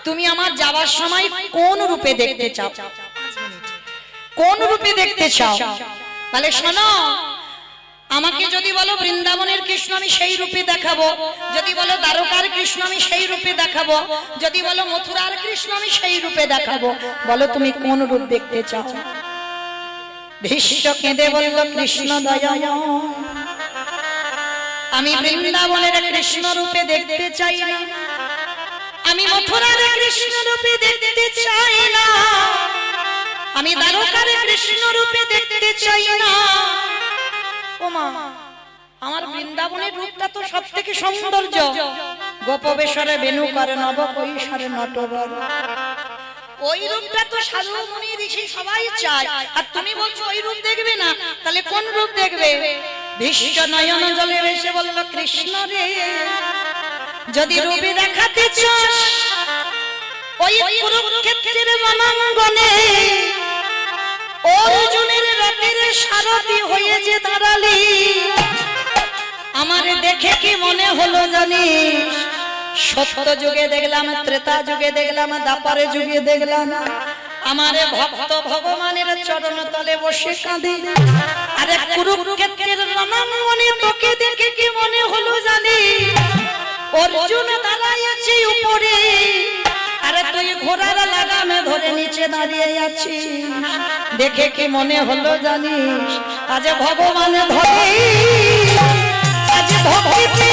তুমি আমার যাওয়ার সময় কোন রূপে দেখতে চাও? কোন রূপে দেখতে চাও? বলে শোনো, আমাকে যদি বলো বৃন্দাবনের কৃষ্ণ আমি সেই রূপে দেখাবো, যদি বলো দ্বারকার কৃষ্ণ আমি সেই রূপে দেখাবো, যদি বলো মথুরার কৃষ্ণ আমি সেই রূপে দেখাবো, বলো তুমি কোন রূপ দেখতে চাও? ভীষ্ম কেঁদে বলল, কৃষ্ণ দয়াময়, আমি বৃন্দাবনের কৃষ্ণ রূপে দেখতে চাই না, আমি মথুরার কৃষ্ণ রূপে দেখতে চাই না, আমি দ্বারকার কৃষ্ণ রূপে দেখতে চাই না। ওমা, আমার বৃন্দাবনের রূপটা তো সব থেকে সৌন্দর্য, গোপবেশরে বেনু করে নব কৈশোরে নটবর, ওই রূপটা তো সাধু মুনি ঋষি সবাই চায়, আর তুমি বলছো ওই রূপ দেখবে না, তাহলে কোন রূপ দেখবে? ভীষ্ম নয়ন জলে ভেসে বলল, কৃষ্ণ রে যদি রূপে দেখাতে চাস, ওই কুরুক্ষেত্রের বনাঙ্গনে অর্জুনের রথের সারথি হয়ে যে দাঁড়ালি, আমারে দেখে কি মনে হলো জানিস? সত্য যুগে দেখলাম, ত্রেতা যুগে দেখলাম, দ্বাপরে যুগে দেখলাম, আমারে ভক্ত ভগবানের চরণ তলে বসে কাঁদে, আরে কুরুক্ষেত্রের রণাঙ্গনে তোকে দেখে কি মনে হলো জানিস? অর্জুন দাঁড়াইছে উপরে, আরে তুই ঘোড়ার লাগামে ধরে নিচে দাঁড়িয়ে আছিস, দেখে কি মনে হলো জানিস? আজ ভগবান ধরে, আজ ভক্তি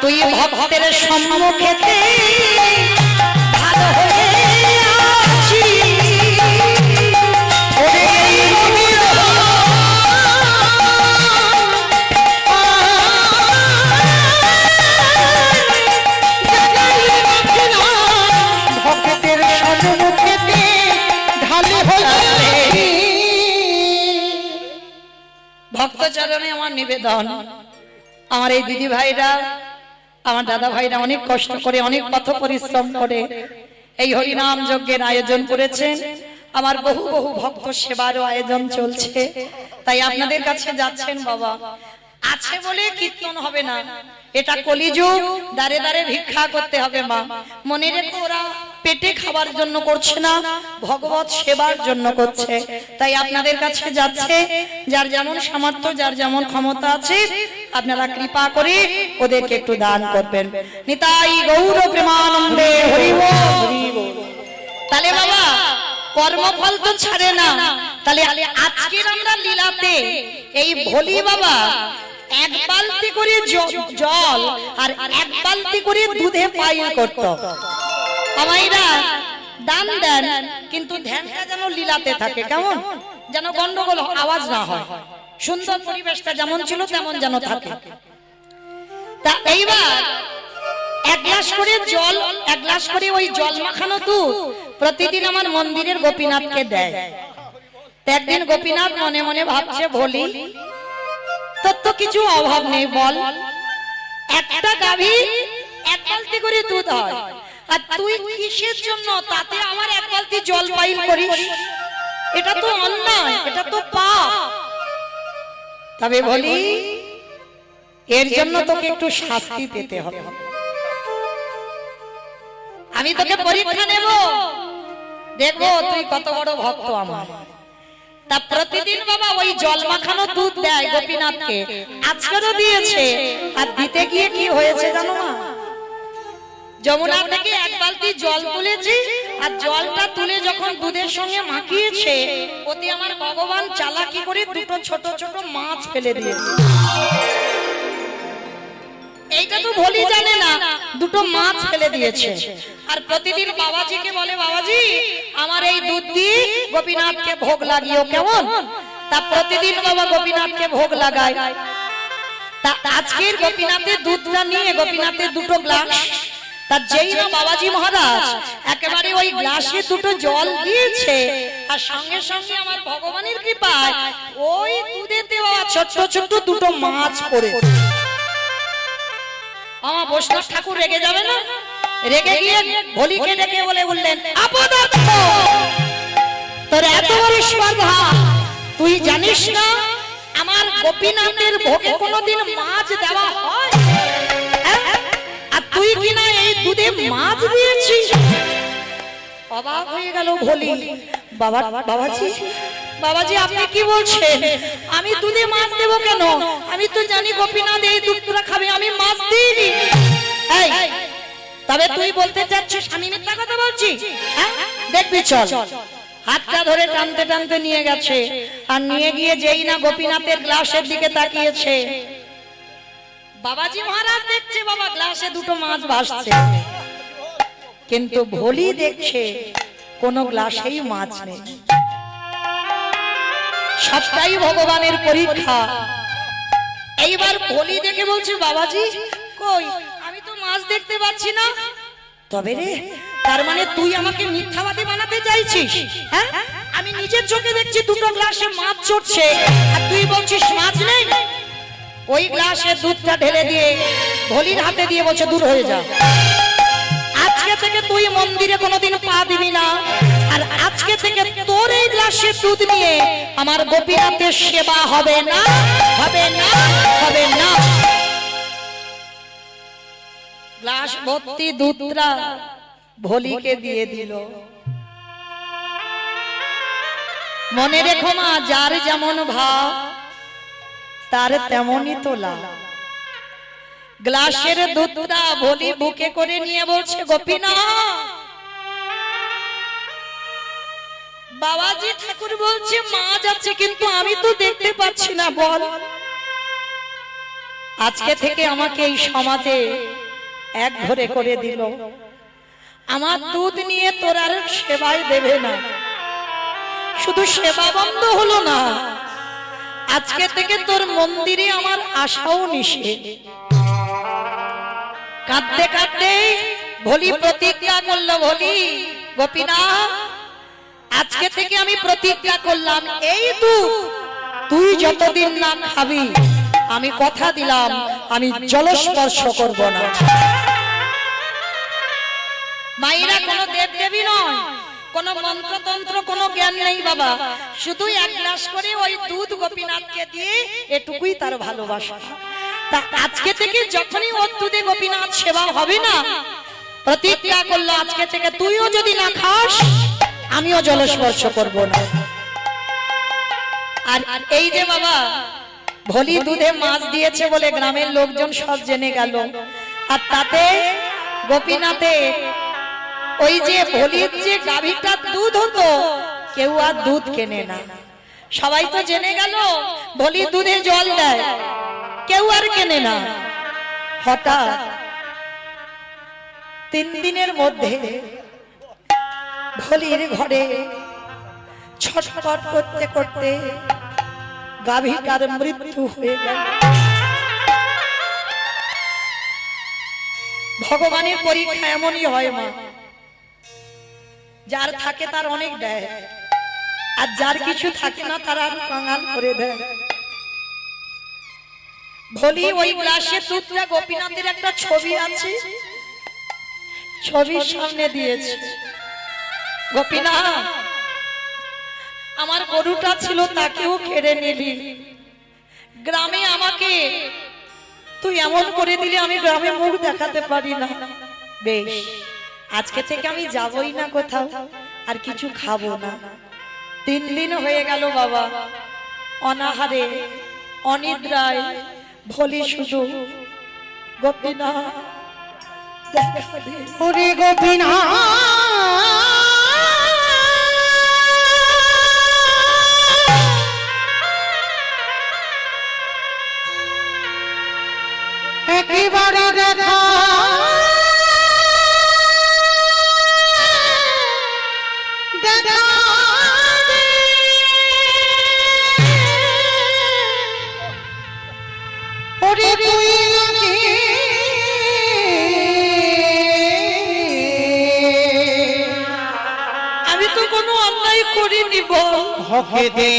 তুই ভক্তের সম্মুখেতে ভালো হয়ে আছিস। ভক্তের সম্মুখেতে ঢালে হয়ে ভক্তচরণে আমার নিবেদন, আমার এই দিদি ভাইরা, আমার দাদা ভাইরা অনেক কষ্ট করে, অনেক পথ পরিশ্রম করে এই হরিনাম যজ্ঞের আয়োজন করেছেন। আমার বহু বহু ভক্ত সেবারও আয়োজন চলছে, তাই আপনাদের কাছে যাচ্ছেন বাবা। আছে বলে কীর্তন হবে না, এটা কলিযুগ, দাঁড়ে দাঁড়ে ভিক্ষা করতে হবে মা। মনে রেখো, ওরা পেটে খাবার জন্য করছে না, ভগবত সেবার জন্য করছে। তাই আপনাদের কাছে যাচ্ছে, যার যেমন সামর্থ্য, যার যেমন ক্ষমতা আছে, আপনারা কৃপা করে ওদেরকে একটু দান করবেন। নিতাই গৌর প্রেমানন্দে হরি বল। তাহলে বাবা কর্মফল তো ছাড়ে না, তাহলে আজকের আমরা লীলাতে এই ভোলি বাবা এক বালতি করে জল আর এক বালতি করে দুধে পাইল করত। আমাইরা দান দেন, কিন্তু ধ্যানটা যেন লীলাতে থাকে, কেমন যেন গন্ডগোল আওয়াজ না হয়, সুন্দর পরিবেশটা যেমন ছিল তেমন যেন থাকে। তা এইবার এক গ্লাস করে জল, এক গ্লাস করে ওই জল মাখানো দুধ প্রতিদিন আমার মন্দিরের গোপীনাথকে দেয়। একদিন গোপীনাথ মনে মনে ভাবছে, ভোলি তোর তো কিছু অভাব নেই, বল একটা গাভী এক বালতি করে দুধ হয়, আর তুই কিসের জন্য তাতে আমার এক বালতি জল পাইল করিস? এটা তো অন্যায়, এটা তো পাপ। তবে বলি এর জন্য তোকে একটু শাস্তি পেতে হবে। আমি তোকে পরীক্ষা নেব, দেখবো তুই কত বড় ভক্ত আমার। তা প্রতিদিন বাবা ওই জল মাখানো দুধ দেয় গোপীনাথকে, আজকেরও দিয়েছে। আর দিতে গিয়ে কি হয়েছে জানো মা? যমুনা থেকে এক বালতি জল তুলেছি, আর জলটা তুলে যখন দুধের সঙ্গে মাখিয়েছে, ওতে আমার ভগবান চালাকি করে দুটো ছোট ছোট মাছ ফেলে দিয়েছে। এইটা তো ভোলি জানে না, দুটো মাছ ফেলে দিয়েছে। আর প্রতিদিন বাবাজিকে বলে, বাবাজি আমার এই দুধ দিয়ে গোপীনাথকে ভোগ লাগিও, কেমন? তা প্রতিদিন বাবা গোপীনাথকে ভোগ লাগায়। তা আজকের গোপীনাথের দুধটা নিয়ে গোপীনাথের দুটো গ্লাস, তা যেই না বাবাজি মহারাজ একেবারে ওই গ্লাসে দুটো জল দিয়েছে, আর সঙ্গে সঙ্গে আমার ভগবানের কৃপায় ওই দুধেতে বাবা ছোট্ট ছোট্ট দুটো মাছ পড়েছে। আমার বৈষ্ণব ঠাকুর রেগে যাবে না? রেগে গিয়ে ভোলিকে ডেকে বললেন, আপদার্থ তোর এত বড় স্পর্ধা, তুই জানিস না আমার গোপীনাথের ভোগে কোনোদিন মাছ দেওয়া হয়? আর তুই কিনা এই দুধে মাছ দিয়েছিস। অবাক হয়ে গেল ভোলি। বাবাজি বাবাজি আপনি কি বলছেন? আমি দুধে মাছ দেবো কেন? আমি তো জানি গোপীনাথ এই দুধটা খাবে, আমি মাছ দিইনি। তবে তুই বলতে চাচ্ছিস আমি মিথ্যা কথা বলছি? দেখবি চল। হাতটা ধরে টানতে টানতে নিয়ে গেছে, আর নিয়ে গিয়ে যেই না গোপীনাথের গ্লাসের দিকে তাকিয়েছে, বাবাজি মহারাজ দেখছে বাবা গ্লাসে দুটো মাছ ভাসছে, কিন্তু ভোলি দেখছে কোন গ্লাসেই মাছ নেই। সবটাই ভগবানের পরীক্ষা। এইবার ভোলি দেখে বলছে, বাবাজি কই আমি তো মাছ দেখতে পাচ্ছি না। তবে রে, তার মানে তুই আমাকে মিথ্যাবাদী বানাতে চাইছিস? হ্যাঁ, আমি নিজের চোখে দেখছি দুটো গ্লাসে মাছ চড়ছে, আর তুই বলছিস মাছ নেই। ওই গ্লাসে দুধটা ঢেলে দিয়ে ভোলির হাতে দিয়ে বলছে, দূর হয়ে যা, আজকে থেকে তুই মন্দিরে কোনোদিন পা দিবি না, আর আজকে থেকে তোর এই গ্লাসে দুধ নিয়ে আমার গোপীনাথের সেবা হবে না, হবে না, হবে না। গ্লাস ভর্তি দুধটা ভোলিকে দিয়ে দিল। মনে রেখো মা, যার যেমন ভাব তার তেমনই তোলা। গ্লাসের দুধটা ভোলি বুকে করে নিয়ে বলছে, গোপীনাথ। বাবাজি ঠাকুর বলছে মাছ আছে, কিন্তু আমি তো দেখতে পাচ্ছি না, বল। আজকে থেকে আমাকে এই সমাজে এক ঘরে করে দিল, আমার দুধ নিয়ে তোর আর সেবায় দেবে না। শুধু সেবা বন্ধ হলো না, আজকে থেকে তোর মন্দিরে আমার আশাও নিষেধ। কাঁদতে কাঁদতে ভোলি প্রতিজ্ঞা করলো, ভোলি গোপীনাথ আজকে থেকে আমি প্রতিজ্ঞা করলাম, এই দুধ তুই যতদিন না খাবি আমি কথা দিলাম আমি জলস্পর্শ করব না। মায়েরা কোনো দেবদেবী নয়, কোন মন্ত্রতন্ত্র কোন জ্ঞান নেই বাবা, শুধু এক গ্লাস করে ওই দুধ গোপীনাথকে দিয়ে এটুকুই তার ভালোবাসা। তা আজকে থেকে যখনই ওর দুধে গোপীনাথ সেবা হবে না, প্রতিজ্ঞা করলো আজকে থেকে তুইও যদি না খাস আমিও জলস্পর্শ করব না। আর এই যে বাবা ভোলি দুধে মাছ দিয়েছে বলে গ্রামের লোকজন সব জেনে গেল, আর তাতে গোপীনাথে ওই যে ভোলির যে গাভীটার দুধ হতো কেউ আর দুধ কেনে না। সবাই তো জেনে গেল ভোলি দুধে জল দেয়, কেউ আর কেনে না। হঠাৎ 3 দিনের মধ্যে ভোলির ঘরে ছটফট করতে করতে গাভীটার মৃত্যু হয়ে গেল। ভগবানের পরীক্ষা এমনই হয় মা, যার থাকে তার অনেক দেয়, আর যার কিছু থাকে না তার আর কাঙাল করে দেয়। ভোলি ওই গ্লাসে দুধটা গোপীনাথের একটা ছবি আছে, ছবির সামনে দিয়েছে। গোপীনাথ, আমার গরুটা ছিল তাকেও কেড়ে নিলি, গ্রামে আমাকে তুই এমন করে দিলি আমি গ্রামে মুখ দেখাতে পারি না। বেশ, আজকে থেকে আমি যাবই না কোথাও, আর কিছু খাবো না। 3 দিন হয়ে গেল বাবা, অনাহারে অনিদ্রায় ভোলি শুধু গোপীনাথ দেখা দে। ওরে গোপীনাথ একেবারে দেখা দেখা দে। ওরে তুই নাকি আমি তো কোনো অন্যায় করিনি বল। হকে দে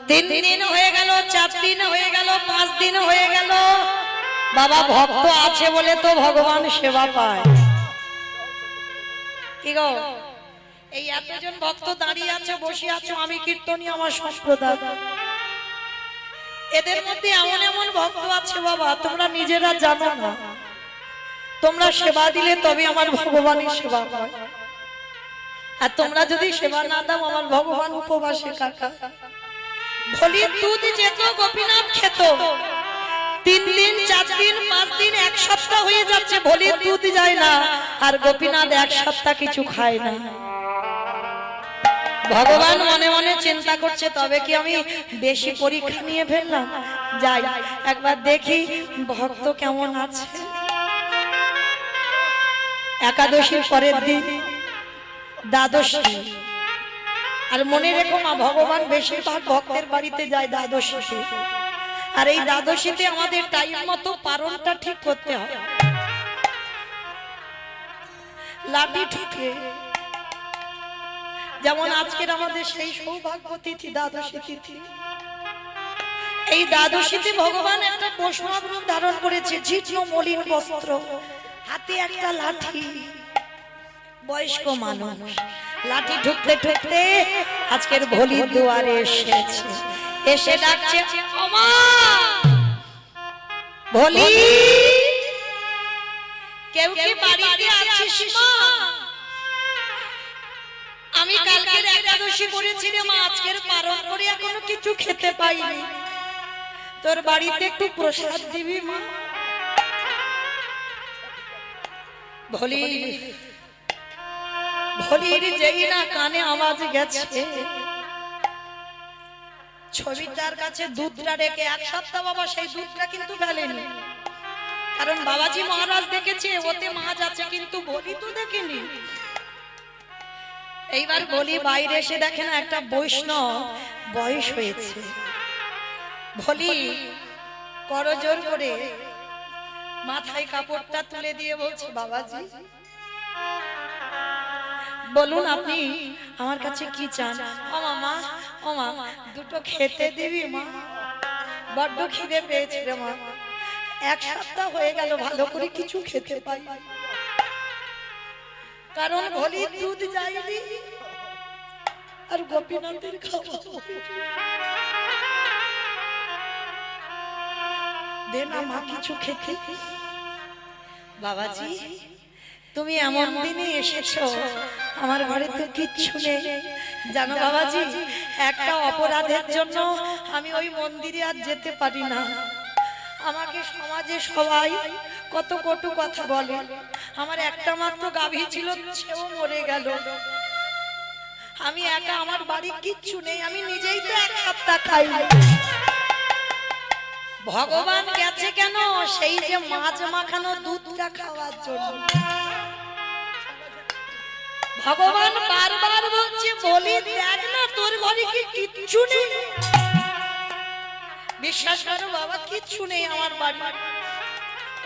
3 দিন হয়ে গেল, 4 দিন হয়ে গেল, 5 দিন হয়ে গেল, বাবা ভক্ত আছে বলে তো ভগবান সেবা পায়। কি গো, এই এতজন ভক্ত দাঁড়িয়ে আছে, বসে আছো, আমি কীর্তনী আমার সম্প্রদায়, এদের মধ্যে এমন এমন ভক্ত আছে বাবা তোমরা নিজেরা জানো না। তোমরা সেবা দিলে তবে আমার ভগবানের সেবা হয়, আর তোমরা যদি সেবা না দাও আমার ভগবান উপবাসে কাটা। ভোলির দুধ যেত গোপীনাথ খেত, 3 দিন 4 দিন 5 দিন 1 সপ্তাহ হয়ে যাচ্ছে ভোলির দুধ যায় না, আর গোপীনাথ 1 সপ্তাহ কিছু খায় না। ভগবান মনে মনে চিন্তা করছে তবে কি আমি বেশি পরীক্ষা নিয়ে ফেললাম, যাই একবার দেখি ভক্ত কেমন আছে। একাদশীর পরের দিন দ্বাদশী, আর মনে রেখো মা, ভগবান বেশিরভাগ ভক্তের বাড়িতে যায় দ্বাদশীতে, আর এই দ্বাদশীতে আমাদের টাইম মতো পারণটা ঠিক করতে হয়। লাঠি ঠুকে যেমন আজকের আমাদের সেই সৌভাগ্য তিথি দ্বাদশী তিথি, এই দ্বাদশীতে ভগবান একটা বৈষ্ণব রূপ ধারণ করেছে, জীর্ণ মলিন বস্ত্র, হাতে একটা লাঠি, বয়স্ক মানুষ, লাঠি ঠুকতে ঠুকতে আজকের ভোলির দুয়ারে এসেছে, এসে ডাকছে ওমা ভোলি, কেউ কি বাড়িতে আছিস মা? আমি কালকের একাদশী করেছি রে মা, আজকের পারণ করে এখনো কিছু খেতে পাইনি, তোর বাড়িতে একটু প্রসাদ দিবি মা? ভোলির যেই না কানে আওয়াজ গেছে, ছবিটার কাছে দুধটা রেখে 1 সপ্তাহ বাবা সেই দুধটা কিন্তু ফেলেনি, কারণ বাবাজি মহারাজ দেখেছে ওতে মাছ আছে, কিন্তু ভোলি তো দেখেনি। এইবার ভোলি বাইরে এসে দেখে না একটা বৈষ্ণব বয়স হয়েছে, ভোলি করজোর করে মাথায় কাপড়টা তুলে দিয়ে বলছে বাবাজি বলুন আপনি আমার কাছে কি চান? ও মামা, ও মা, দুটো খেতে দিবি মা, বড্ড খিদে পেয়েছে রে মা, 1 সপ্তাহ হয়ে গেল ভালো করে কিছু খেতে পাই, কারণ ভোলির দুধ যায়নি আর গোপীনাথের খাওয়া দে না মা কিছু খেতে। বাবাজি তুমি এমন দিনে এসেছো, আমার ঘরে তো কিচ্ছু নেই জানো বাবাজি, একটা অপরাধের জন্য আমি ওই মন্দিরে আর যেতে পারি না, আমাকে সমাজে সবাই কত কটু কথা বলে, আমার একটা মাত্র গাভী ছিল সেও মরে গেল, আমি একা, আমার বাড়ি কিচ্ছু নেই, আমি নিজেই তো 1 সপ্তাহ খাই। ভগবান গেছে কেন? সেই যে মাছ মাখানো দুধটা খাওয়ার জন্য। ভগবান বারবার বলছে বলি দেখ না তোর ঘরে কি কিচ্ছু নেই, বিশ্বাস করো বাবা কিচ্ছু নেই আমার বাড়ি।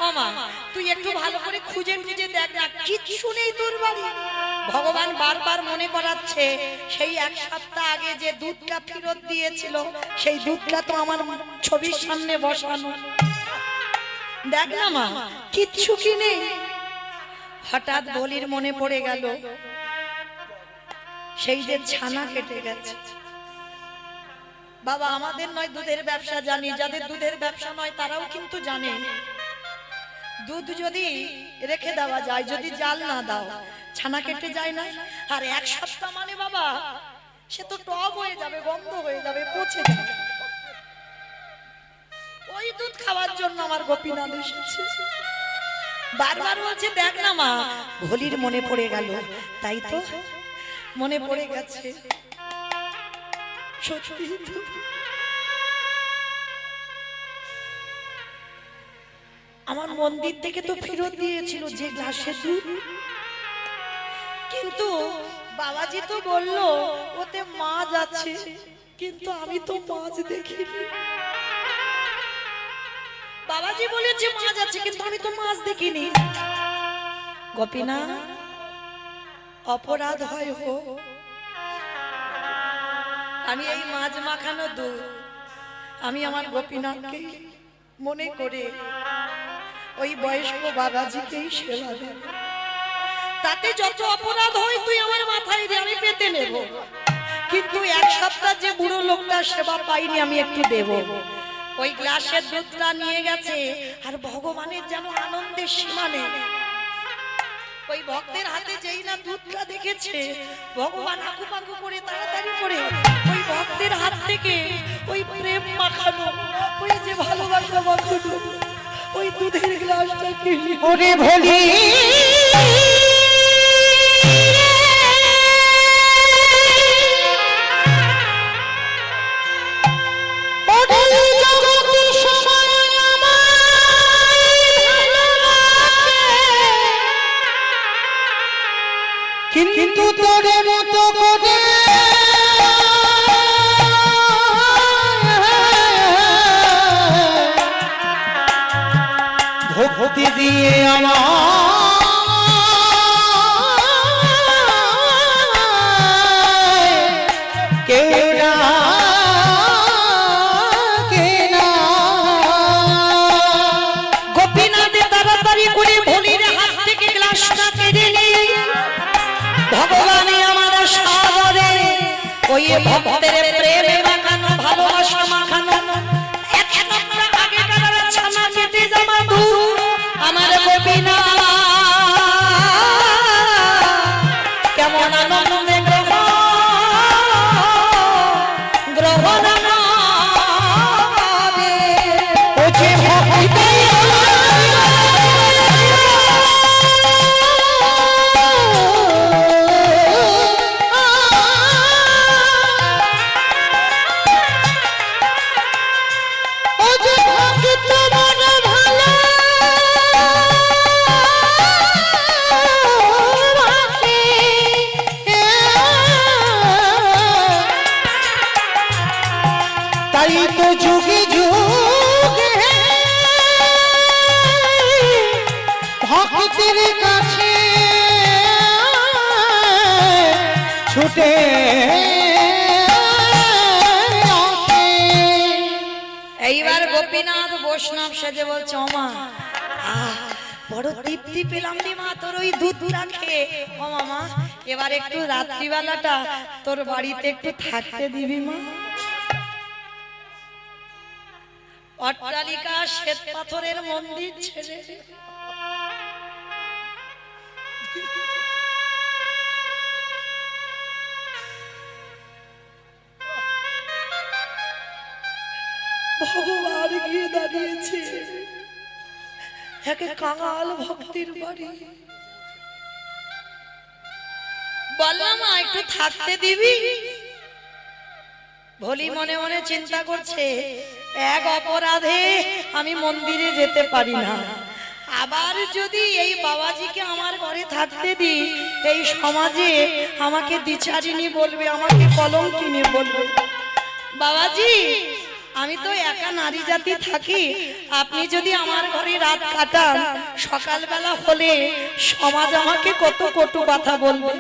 ও মা তুই একটু ভালো করে খুঁজে খুঁজে দেখ না, কিচ্ছু নেই তোর বাড়ি। ভগবান বারবার মনে করাচ্ছে সেই এক সপ্তাহ আগে যে দুধটা ফেরত দিয়েছিল সেই দুধটা তো আমার ছবির সামনে বসানো। দেখ না মা, কিচ্ছু কি নেই। হঠাৎ বলির মনে পড়ে গেল সেই যে ছানা কেটে গেছে। বাবা, আমাদের নয় দুধের ব্যবসা জানি, যাদের দুধের ব্যবসা নয় তারাও কিন্তু জানে দুধ যদি রেখে দেওয়া যায়, যদি জাল না দাও ছানা কেটে যায় না। আর এক সপ্তাহ মানে বাবা সে তো টক হয়ে যাবে, গন্ধ হয়ে যাবে, পচে যাবে। ওই দুধ খাওয়ার জন্য আমার গোপীনাথ এসেছে। বারবার বলছে দেখ না মা, ভোলির মনে পড়ে গেল। তাই তো মনে পড়ে গেছে, সত্যি তো। আমার মন্দির থেকে তো ফেরত দিয়েছিল যে গ্লাসের দুধ, কিন্তু বাবাজি তো বলল ওতে মাছ আছে, কিন্তু আমি তো মাছ দেখিনি। বাবাজি বলেছে মাছ আছে, কিন্তু আমি তো মাছ দেখিনি। গোপীনাথ, অপরাধ হয় হো, আমি এই মাছ মাখানো দুধ আমি আমার গোপীনাথকে মনে করে ওই বয়স্ক বাবাজিকেই সেবা দেব। তাতে যত অপরাধ হয় তুই আমার মাথায় দিয়ে আমি পেতে নেব, কিন্তু এক সপ্তাহ যে বুড়ো লোকটা সেবা পাইনি আমি একটু দেব। ওই গ্লাসের দুধটা নিয়ে গেছে, আর ভগবানের যেন আনন্দের সীমা নেই। ওই ভক্তের হাতে যেই না দুধটা দেখেছে, ভগবান আকুপাকু করে তাড়াতাড়ি করে ওই ভক্তের হাত থেকে ওই প্রেম মাখানো, ওই যে ভালোবাসা মাখানো ওই দুধের গ্লাসটা কিনে ওরে ভোলি কিন্তু তোরে মতো করে ভক্তি দিয়ে আমার কেউ না গোপীনাথে তাড়াতাড়ি করে ভোলির হাত থেকে গ্লাসটা কেড়ে নিয়ে ভগবানই আমার সাগরে ওই ভক্তের প্রেমে মাখানো ভালোবাসা মাখানো এক সপ্তাহ আগে কারা ছানা কেটে জামা দুধ আমার গোপীনাথ কেমন আনন্দে গ্রহণ ও যে ভক্তি তাই তো যুগে যুগে ভক্তের কাছে ছুটে এইবার গোপীনাথ বৈষ্ণব সেজে বলছে ওমা বড় তৃপ্তি পেলাম রে মা তোর ওই দুধটা খেয়ে। ও মামা, এবার একটু রাত্রিবেলাটা তোর বাড়িতে একটু থাকতে দিবি মা। অট্টালিকা শ্বেত পাথরের মন্দির ছেড়ে ভগবান গিয়ে দাঁড়িয়েছে একে কাঙাল ভক্তির বাড়ি। বললাম একটু থাকতে দিবি। ভোলি মনে মনে চিন্তা করছে এক অপরাধে আমি মন্দিরে যেতে পারি না, আবার যদি এই বাবাজিকে আমার ঘরে থাকতে দিই এই সমাজে আমাকে দ্বিচারিণী বলবে, আমাকে কলঙ্কিনী বলবে। বাবাজি আমি তো একা নারী জাতি থাকি, আপনি যদি আমার ঘরে রাত কাটান, সকালবেলা হলে সমাজ আমাকে কত কটু কথা বলবে।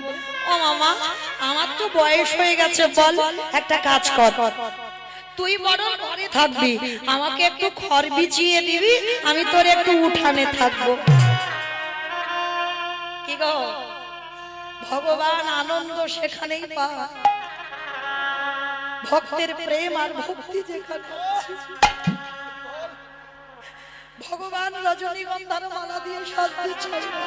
ও মামা, আমার তো বয়স হয়ে গেছে, বল একটা কাজ কর, তুই বরং ঘরে থাকবি, আমাকে একটু খড় বিছিয়ে দিবি, আমি তোর একটু উঠানে থাকবো। কি গো, ভগবান আনন্দ সেখানেই পায়, ভক্তের প্রেম আর ভক্তি যেখানে আছে। ভগবান রজনীগন্ধার মালা দিয়ে সাজতে চায় না,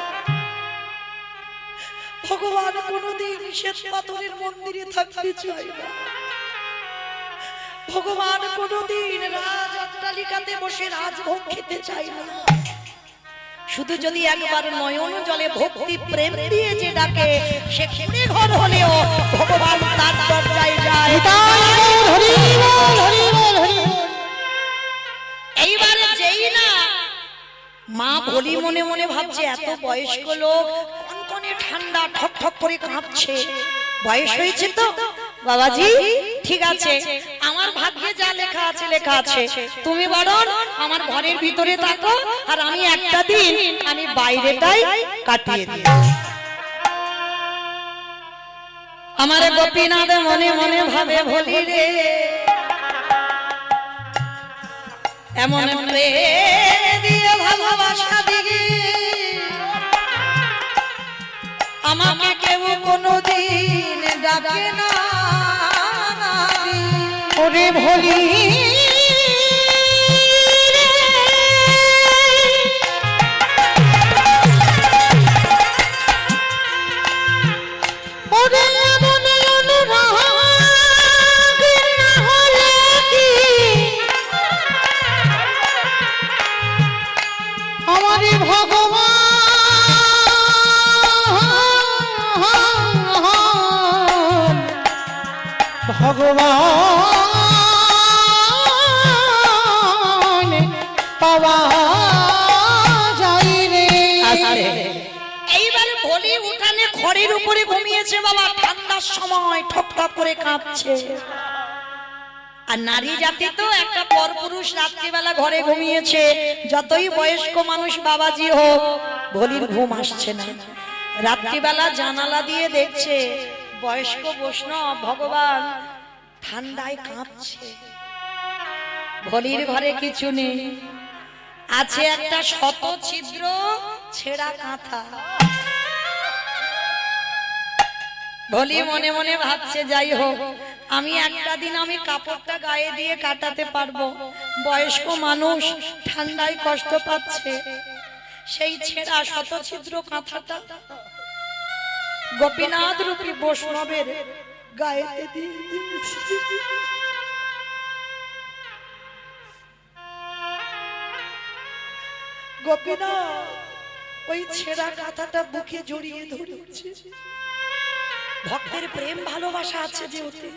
ভগবান কোনদিন শ্বেত পাথরের মন্দিরে থাকতে চায় না, ভগবান কোনদিন রাজ অট্টালিকাতে বসে রাজভোগ খেতে চায় না। শুধু যদি একবার নয়ন জলে ভক্তি প্রেম দিয়ে যে ডাকে, সে কুড়ে ঘর হলেও ভগবান তার দরজায় যায়। এইবারে যেই না মা বলি মনে মনে ভাবছে, এত বয়স্ক লোক কনকনে ঠান্ডা ঠক ঠক করে কাঁপছে, বয়স হয়েছে তো বাবাজি, ঠিক আছে, আমার ভাগ্যে যা লেখা আছে লেখা আছে, তুমি বরং আমার ঘরের ভিতরে থাকো, আর আমি একটা দিন আমি বাইরেটাই কাটিয়ে দিই। আমার গোপীনাথ মনে মনে ভাবে, ভোলি রে এমন প্রেম দিয়ে ভালোবাসা দিবি, আমাকে কেউ কোনোদিন ডাকে না। ওরে ভোলি ওরে এমন অনুরাগ না হলে কি আমার ভগবান পাওয়া যায় রে। এইবার ভোলি উঠানে খড়ের উপরে ঘুমিয়েছে বাবা, ঠান্ডার সময় ঠক ঠক করে কাঁপছে। আর নারী জাতি তো একটা পরপুরুষ রাত্রিবেলা ঘরে ঘুমিয়েছে, যতই বয়স্ক মানুষ বাবাজি হোক, ভোলির ঘুম আসছে না। রাত্রিবেলা জানালা দিয়ে দেখছে বয়স্ক বৈষ্ণব ভগবান ঠান্ডায় কাঁপছে। ভোলির ঘরে কিছু নেই, আছে একটা শত ছিদ্র ছেঁড়া কাঁথা। ভোলি মনে মনে ভাবছে, যাই হোক, আমি একটা দিন আমি কাপড়টা গায়ে দিয়ে কাটাতে পারবো, বয়স্ক মানুষ ঠান্ডায় কষ্ট পাচ্ছে, সেই ছেঁড়া শত ছিদ্র কাঁথাটা গোপীনাথ রূপী বৈষ্ণবের গায়েতে দিয়ে দিয়েছি। গোপীনাথ ওই ছেঁড়া কাঁথাটা বুকে জড়িয়ে ধরেছে, ভক্তের প্রেম ভালোবাসা আছে যে ওতে,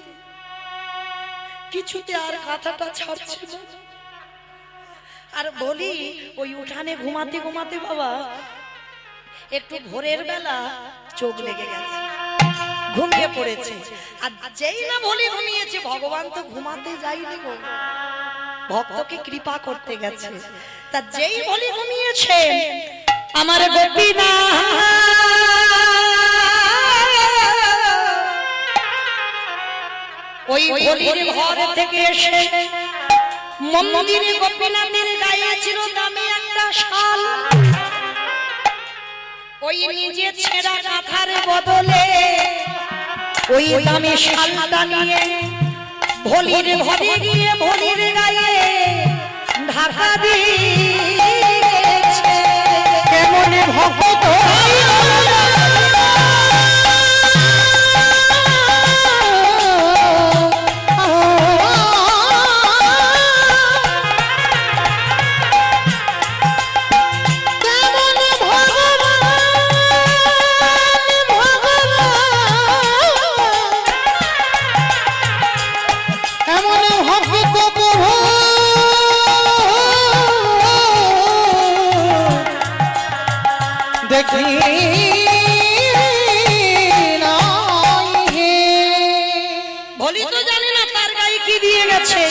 কিছুতে আর কাঁথাটা ছাড়ছে না। আর বলি ওই উঠানে ঘুমাতে ঘুমাতে বাবা একটু ভোরের বেলা চোখ লেগে গেছে, ঘুমিয়ে পড়েছে। আর যেই না বলি ঘুমিয়েছে, ভগবান তো ঘুমাতে যায়নি গো, ভক্তকে কৃপা করতে গেছে। তা যেই বলি ঘুমিয়েছে, আমার গোপীনাথ ওই ভোলির ঘর থেকে এসে মন্দিরে গোপীনাথের গায়ে ছিল দামি একটা শাল, ওই নিজে ছেঁড়া কাঁথার বদলে ওই দামি শালটা নিয়ে ভোলির ঘরে গিয়ে ভোলির গায়ে ঢাকা দিয়েছে। কেমন ভক্ত দেখি ভোলি তো জানে না তার গায়ে কি দিয়ে গেছে,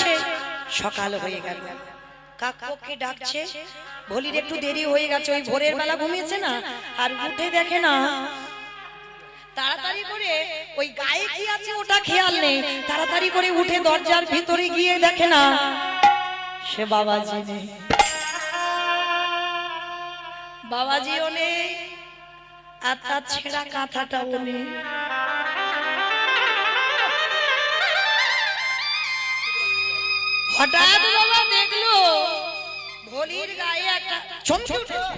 সকাল হয়ে গেল, কাকপক্ষী ডাকছে, ভলির একটু দেরি হয়ে গেছে, ওই ভোরের বেলা ঘুমিয়েছে না, আর উঠে দেখে না, তাড়াতাড়ি করে ওই গায়ে কি আছে ওটা খেয়াল নেই, তাড়াতাড়ি করে উঠে দরজার ভিতরে গিয়ে দেখে না সে বাবাজি নেই, বাবাজিও নেই, আর তার ছেঁড়া কাঁথাটাও নেই। হঠাৎ বাবা দেখলো ভলির গায়ে একটা চমকে উঠেছে।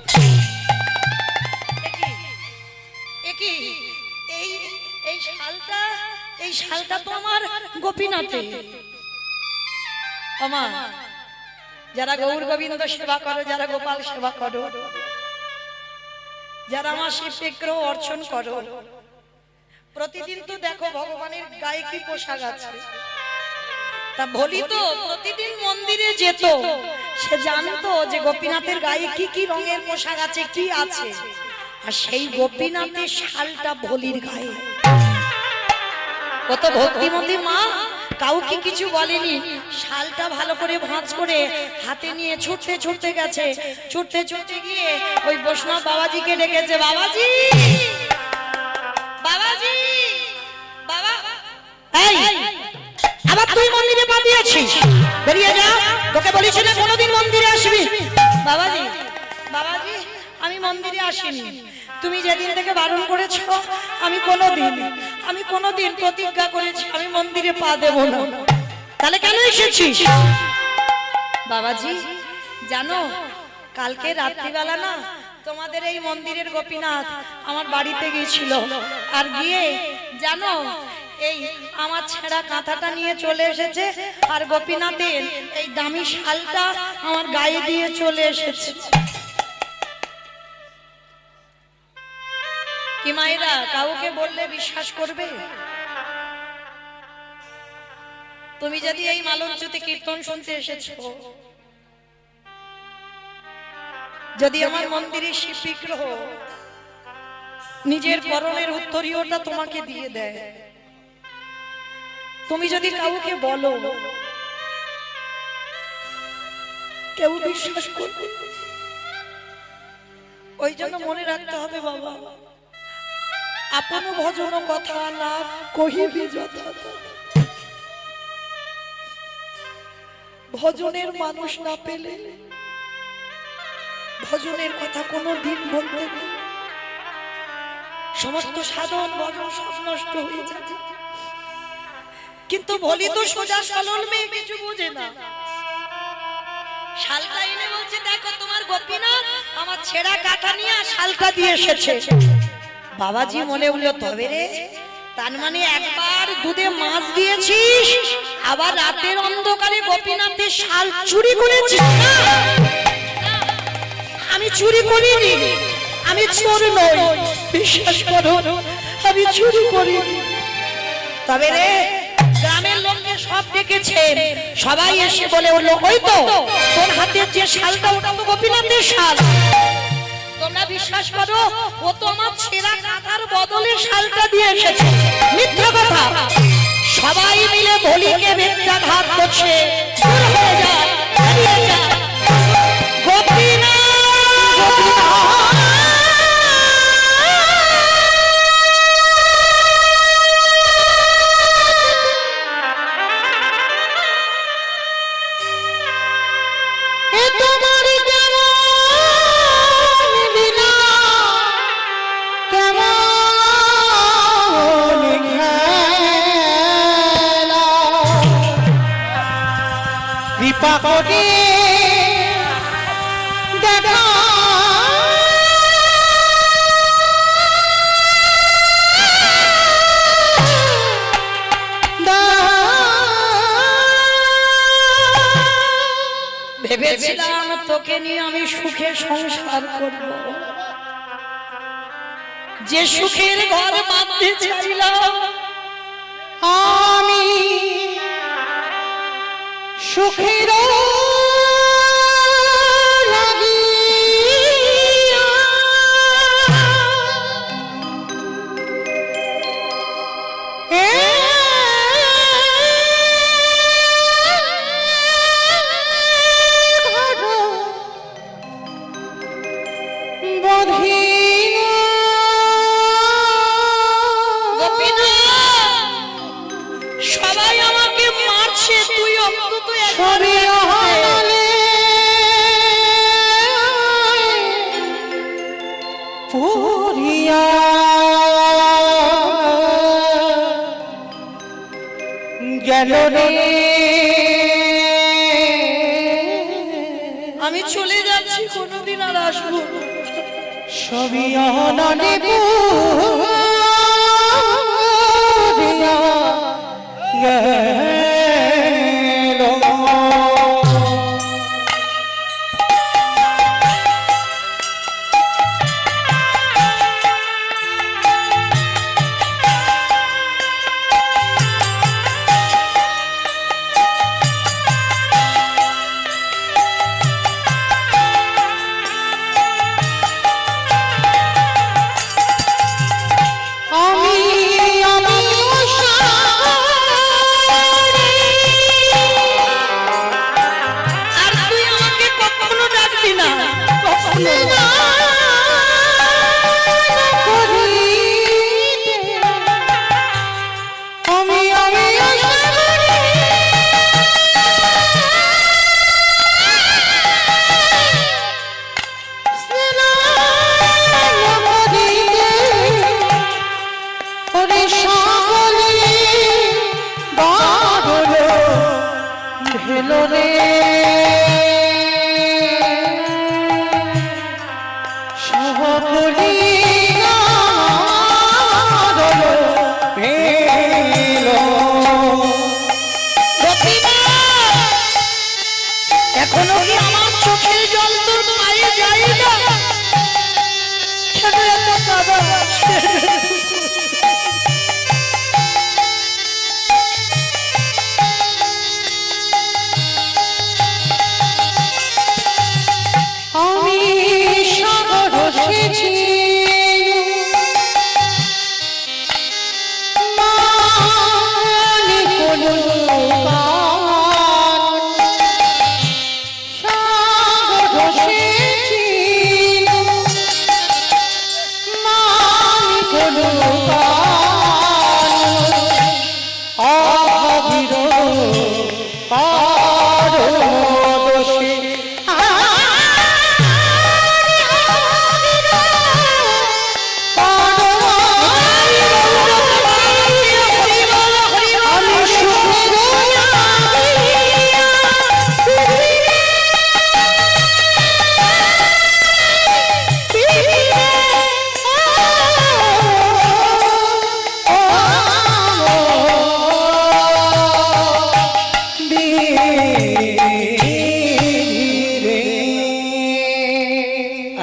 এই এই শালটা তো আমার গোপীনাথে। আমার যারা গৌর গোবিন্দ সেবা করো, যারা গোপাল সেবা করো, যারা আমার শিব বিগ্রহ অর্চন করো, প্রতিদিন তো দেখো ভগবানের গায়ে কি পোশাক আছে। তা ভলি তো প্রতিদিন মন্দিরে যেত, সে জানতো যে গোপীনাথের গায়ে কি কি রঙের পোশাক আছে, কি আছে, আর সেই গোপীনাথের শালটা ভলির গায়ে। কত ভক্তিমতী মা, কাউকে কিছু বলেনি, শালটা ভালো করে ভাঁজ করে হাতে নিয়ে ছুটতে ছুটতে গেছে, ছুটতে ছুটতে গিয়ে ওই বৈষ্ণব বাবাজিকে ডেকেছে, বাবাজি, বাবাজি, বাবা, এই আবার তুই মন্দিরে পা দিয়েছিস, বেরিয়ে যা, তোকে বলিস না কোনোদিন মন্দিরে আসবি। বাবাজি, বাবাজি, আমি মন্দিরে আসিনি, তুমি যেদিন থেকে বারণ করেছো আমি কোনোদিন প্রতিজ্ঞা করেছি আমি মন্দিরে পা দেব না। তাহলে কেন এসেছিস? বাবাজি জানো, কালকে রাত্রিবেলা না তোমাদের এই মন্দিরের গোপীনাথ আমার বাড়িতে গিয়েছিল, আর গিয়ে জানো এই আমার ছেঁড়া কাঁথাটা নিয়ে চলে এসেছে, আর গোপীনাথের এই দামি শালটা আমার গায়ে দিয়ে চলে এসেছে। কি মায়েরা, কাউকে বললে বিশ্বাস করবে? তুমি যদি এই মালঞ্চতে কীর্তন শুনতে এসেছো, যদি আমার মন্দিরের শিব বিগ্রহ নিজের পরনের উত্তরীয়টা তোমাকে দিয়ে দেয়, তুমি যদি কাউকে বলো, কেউ বিশ্বাস করবে? ওই জন্য মনে রাখতে হবে বাবা, আপন ভজন কথা না কহিবি যথা, ভজনের মানুষ না পেলে ভজনের কথা কোনো দিন বলতে নেই, সমস্ত সাধন ভজন সব নষ্ট হয়ে যাবে। কিন্তু বলি তো সোজা সরল মেয়ে, কিছু বোঝে না, শালটা এনে বলছে দেখো তোমার গোপীনাথ আমার ছেঁড়া কাঁথা নিয়ে শালটা দিয়ে এসেছে। বাবাজি মনে হলো তবে রে, তার মানে একবার দুধে মাছ দিয়েছিস, আবার রাতের অন্ধকারে গোপীনাথের শাল চুরি করেছিস? আমি চুরি করিনি, আমি চোর নই, বিশ্বাস করো আমি চুরি করিনি। তবে রে গ্রামের লোককে সব ডেকেছে, সবাই এসে বলে উঠলো ওই তো তোর হাতের যে শালটা ওটা তো গোপীনাথের শাল। তোমরা বিশ্বাস করো, ও তো আমার ছেঁড়া কাঁথার বদলে শালটা দিয়ে এসেছে। মিথ্যা কথা। সবাই মিলে বলিকে বেত্রাঘাত করছে, দূর হয়ে যা, হারিয়ে যা। গোপীনাথ পাখি দেখা ভেবেছিলাম তোকে নিয়ে আমি সুখে সংসার করব, যে সুখের ঘর বাঁধতে চাইলাম আমি সুখের লাগিয়া আছে তুই অন্তত একবার সরিয়ালে পুরিয়া গেল রে আমি চলে যাচ্ছি কোনোদিন আর আসবো না। সবিয়ানে পুরিয়া গেল আর তুই আমাকে কখনো ডাকবি না, কখনো না। হেলো রে সকলি এখনো কি আমার চোখের জল তোর পায়ে যায় না? কেন এত কাঁদা? আমি সাগর এসেছি মানি কোনো সাগর এসেছি মানি কোনো আহাবির পারদোষে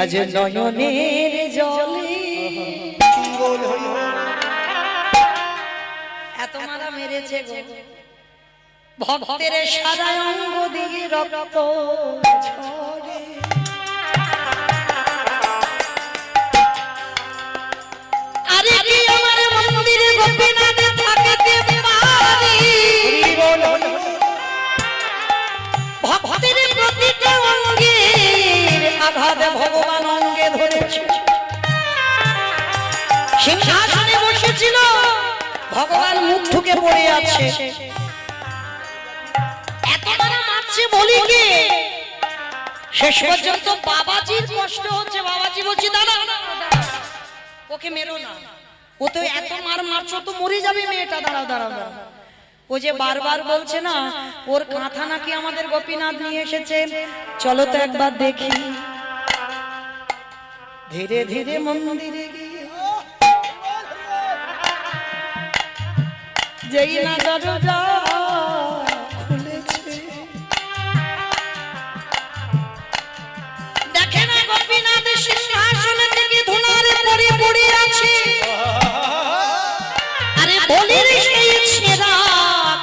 আজ নয়নের জলে এত মারা মেরেছে গো, ভক্তের সারা অঙ্গ দিয়ে রক্ত ঝরে। আরে কি আমার মন্দিরে গোপীনাথ থাকতে পারি? ভক্তের প্রতিটা অঙ্গের আঘাত ভগবান অঙ্গে ধরেছে। সিংহাসনে বসেছিল, ভগবান মুখ ঢুকে পড়ে আছে। এত মারা মারছে বলি কে? শেষ পর্যন্ত বাবাজির কষ্ট হচ্ছে। বাবাজি বলছি দাদা ওকে মেরো না, ও তো এত মার মারছো তো মরে যাবে মেয়েটা, দাঁড়াও দাঁড়াও দাঁড়াও। ও যে বারবার বলছে না ওর কাঁথা নাকি আমাদের গোপীনাথ নিয়ে এসেছে, চলো তো একবার দেখি। ধীরে ধীরে মন্দিরে গিয়ে যেই না দরজা খুলেছে, দেখে না গোপীনাথ সিংহাসনে থেকে ধুলার পরে পড়ে আছে। আরে বলির সেই ছেঁড়া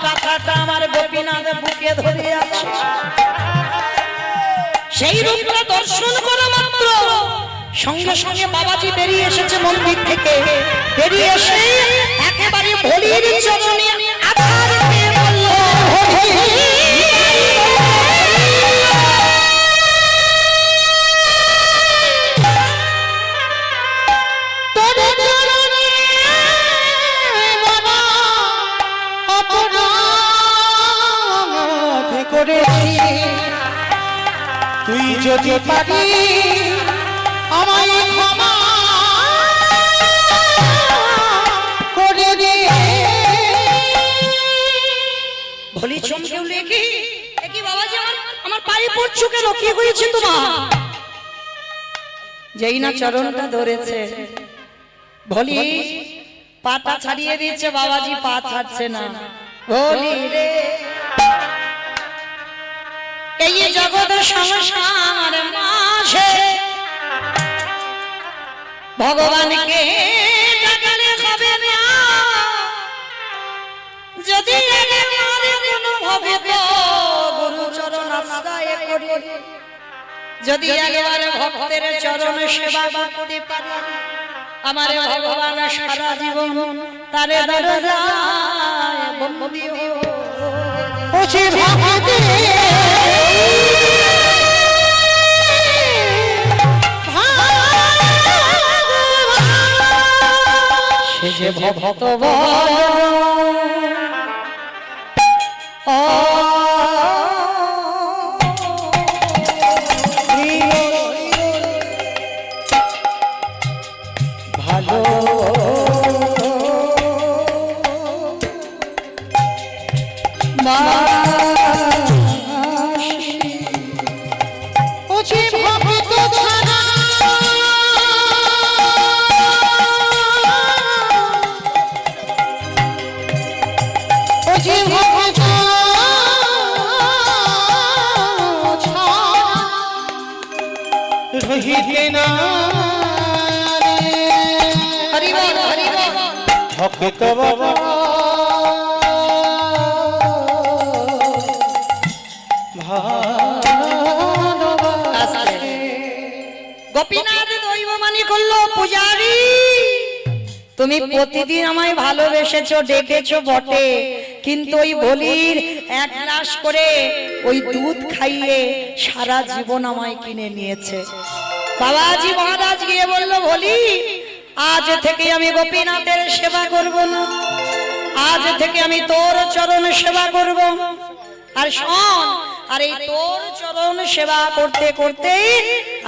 কাঁথাটা আমার গোপীনাথ বুকে ধরে আছে। সেই রূপটা দর্শন করা মাত্র সঙ্গে সঙ্গে বাবাজি বেরিয়ে এসেছে মন্দির থেকে। বেরিয়ে এসে একেবারে বলির চরণে আছাড় দিয়ে বলল, করেছি, তুই যদি পারি আমায় ক্ষমা করে দে। বলি চমকে উঠলে কি কি বাবাজি আমার পায়ে পড়ছো কেন? কি হয়েছে তোমার? যেই না চরণটা ধরেছে বলি পাটা ছাড়িয়ে দিয়েছে, বাবাজি পা ছাড়ছে না। বলি রে এই জগৎ সংসার মাঝে ভগবানকে ডাকলে হবে না, যদি কোনো ভাবে তো গুরু চরণ আশ্রয় করে, যদি একবার ভক্তের চরণ সেবা করতে পারি, আমার ভগবান সারা জীবন তারে দরজায় বন্দী ও যে ভক্তে সে যে ভক্ত ভালো ও যে ভক্ত ছাড়া ও যে ভক্ত রহিতে না হরি বল হরি বল। ভক্ত বাবা গোপীনাথ দৈববাণী করলো, পূজারি তুমি প্রতিদিন আমায় ভালোবেসেছো ডেকেছো বটে, কিন্তু ওই বলির এক গ্লাস করে ওই দুধ খাইয়ে সারা জীবন আমায় কিনে নিয়েছে। বাবাজি মহারাজ গিয়ে বলল, বলি আজ থেকে আমি গোপীনাথের সেবা করব না, আজ থেকে আমি তোর চরণ সেবা করব। আর শোন, আর এই তোর চরণ সেবা করতে করতে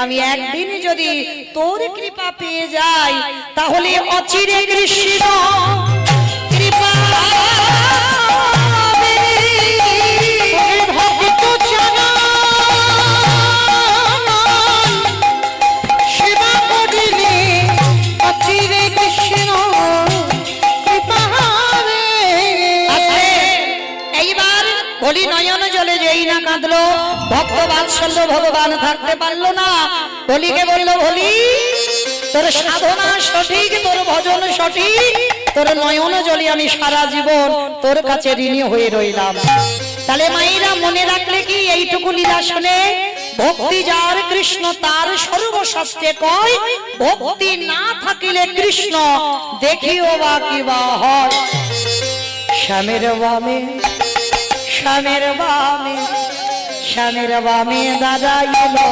আমি একদিন যদি তোর কৃপা পেয়ে যাই, তাহলে অচিরে কৃষ্ণ কৃপা পাবে। ভক্ত জানা সেবা করিলে অচিরে কৃষ্ণ কৃপা হবে। এইবার বলি নয়ন জলে যেই না কাঁদলো, ভক্ত বাৎসল্য ভগবান থাকতে পারলো না। বলিকে বললো, বলি তোর সাধনা সঠিক, তোর ভজন সঠিক, তোর নয়ন জলে আমি সারা জীবন তোর কাছে ঋণী হয়ে রইলাম। তাহলে মায়েরা মনে রাখলে কি এইটুকু লীলা শুনে, ভক্তি যার কৃষ্ণ তার সর্বশাস্ত্রে কয়, ভক্তি না থাকিলে কৃষ্ণ দেখিও বা কিবা হয়। শ্যামের বামে শ্যামের বামে শ্যামের বামে দাদা এলো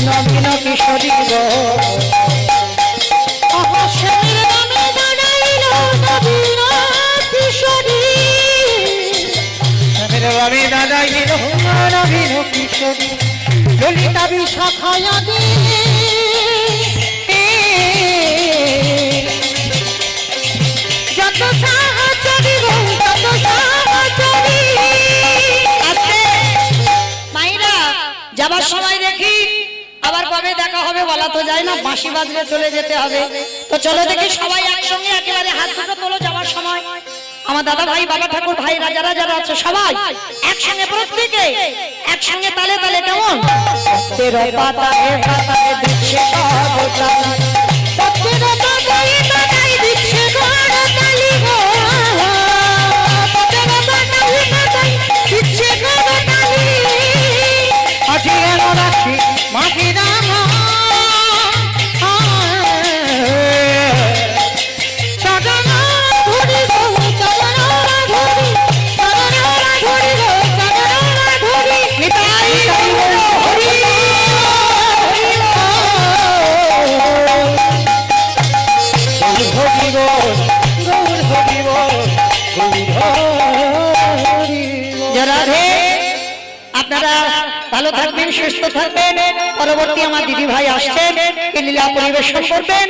নবীন কিশোরী গো। শ্যামের বামে দাঁড়াইলো নবীন কিশোরী, শ্যামের বামে দাঁড়াইলো নবীন কিশোরী, ললিতা বিশাখায়া দে যত সাহায্যী গো তত সাহায্যী। মাইরা যাবার সময় দেখি আবার কবে দেখা হবে বলা তো যায় না, বাঁশি বাজলে চলে যেতে হবে। তো চলো দেখি সবাই একসঙ্গে একেবারে হাত দুটো তোলো যাওয়ার সময়। আমার দাদা ভাই, বাবা ঠাকুর, ভাই রাজারা যারা আছে সবাই একসঙ্গে, প্রত্যেকে একসঙ্গে তালে তালে। কেমন? তেরো পাতায় পাতায় দিচ্ছে করতালি, তেরো পাতায় পাতায় দিচ্ছে করতালি গো, তেরো পাতায় পাতায় দিচ্ছে করতালি। অচিরে রাখি মাটিরা চরণ ধরি গো, চরণ ধরি, চরণ ধরি গো, চরণ ধরি নিতাই গৌর হরি। আপনারা ভালো থাকবেন, সুস্থ থাকবেন। পরবর্তী আমার দিদি ভাই আসছেন, এই লীলা পরিবেশন করবেন।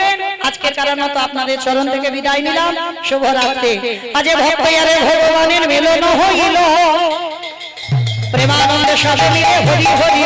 আজকের কারণ মতো আপনাদের চরণ থেকে বিদায় নিলাম। শুভরাত্রি। আজ ভক্তয়ারে ভগবানের মিলন হইল, প্রেমানন্দে সবে মিলে হরি হরি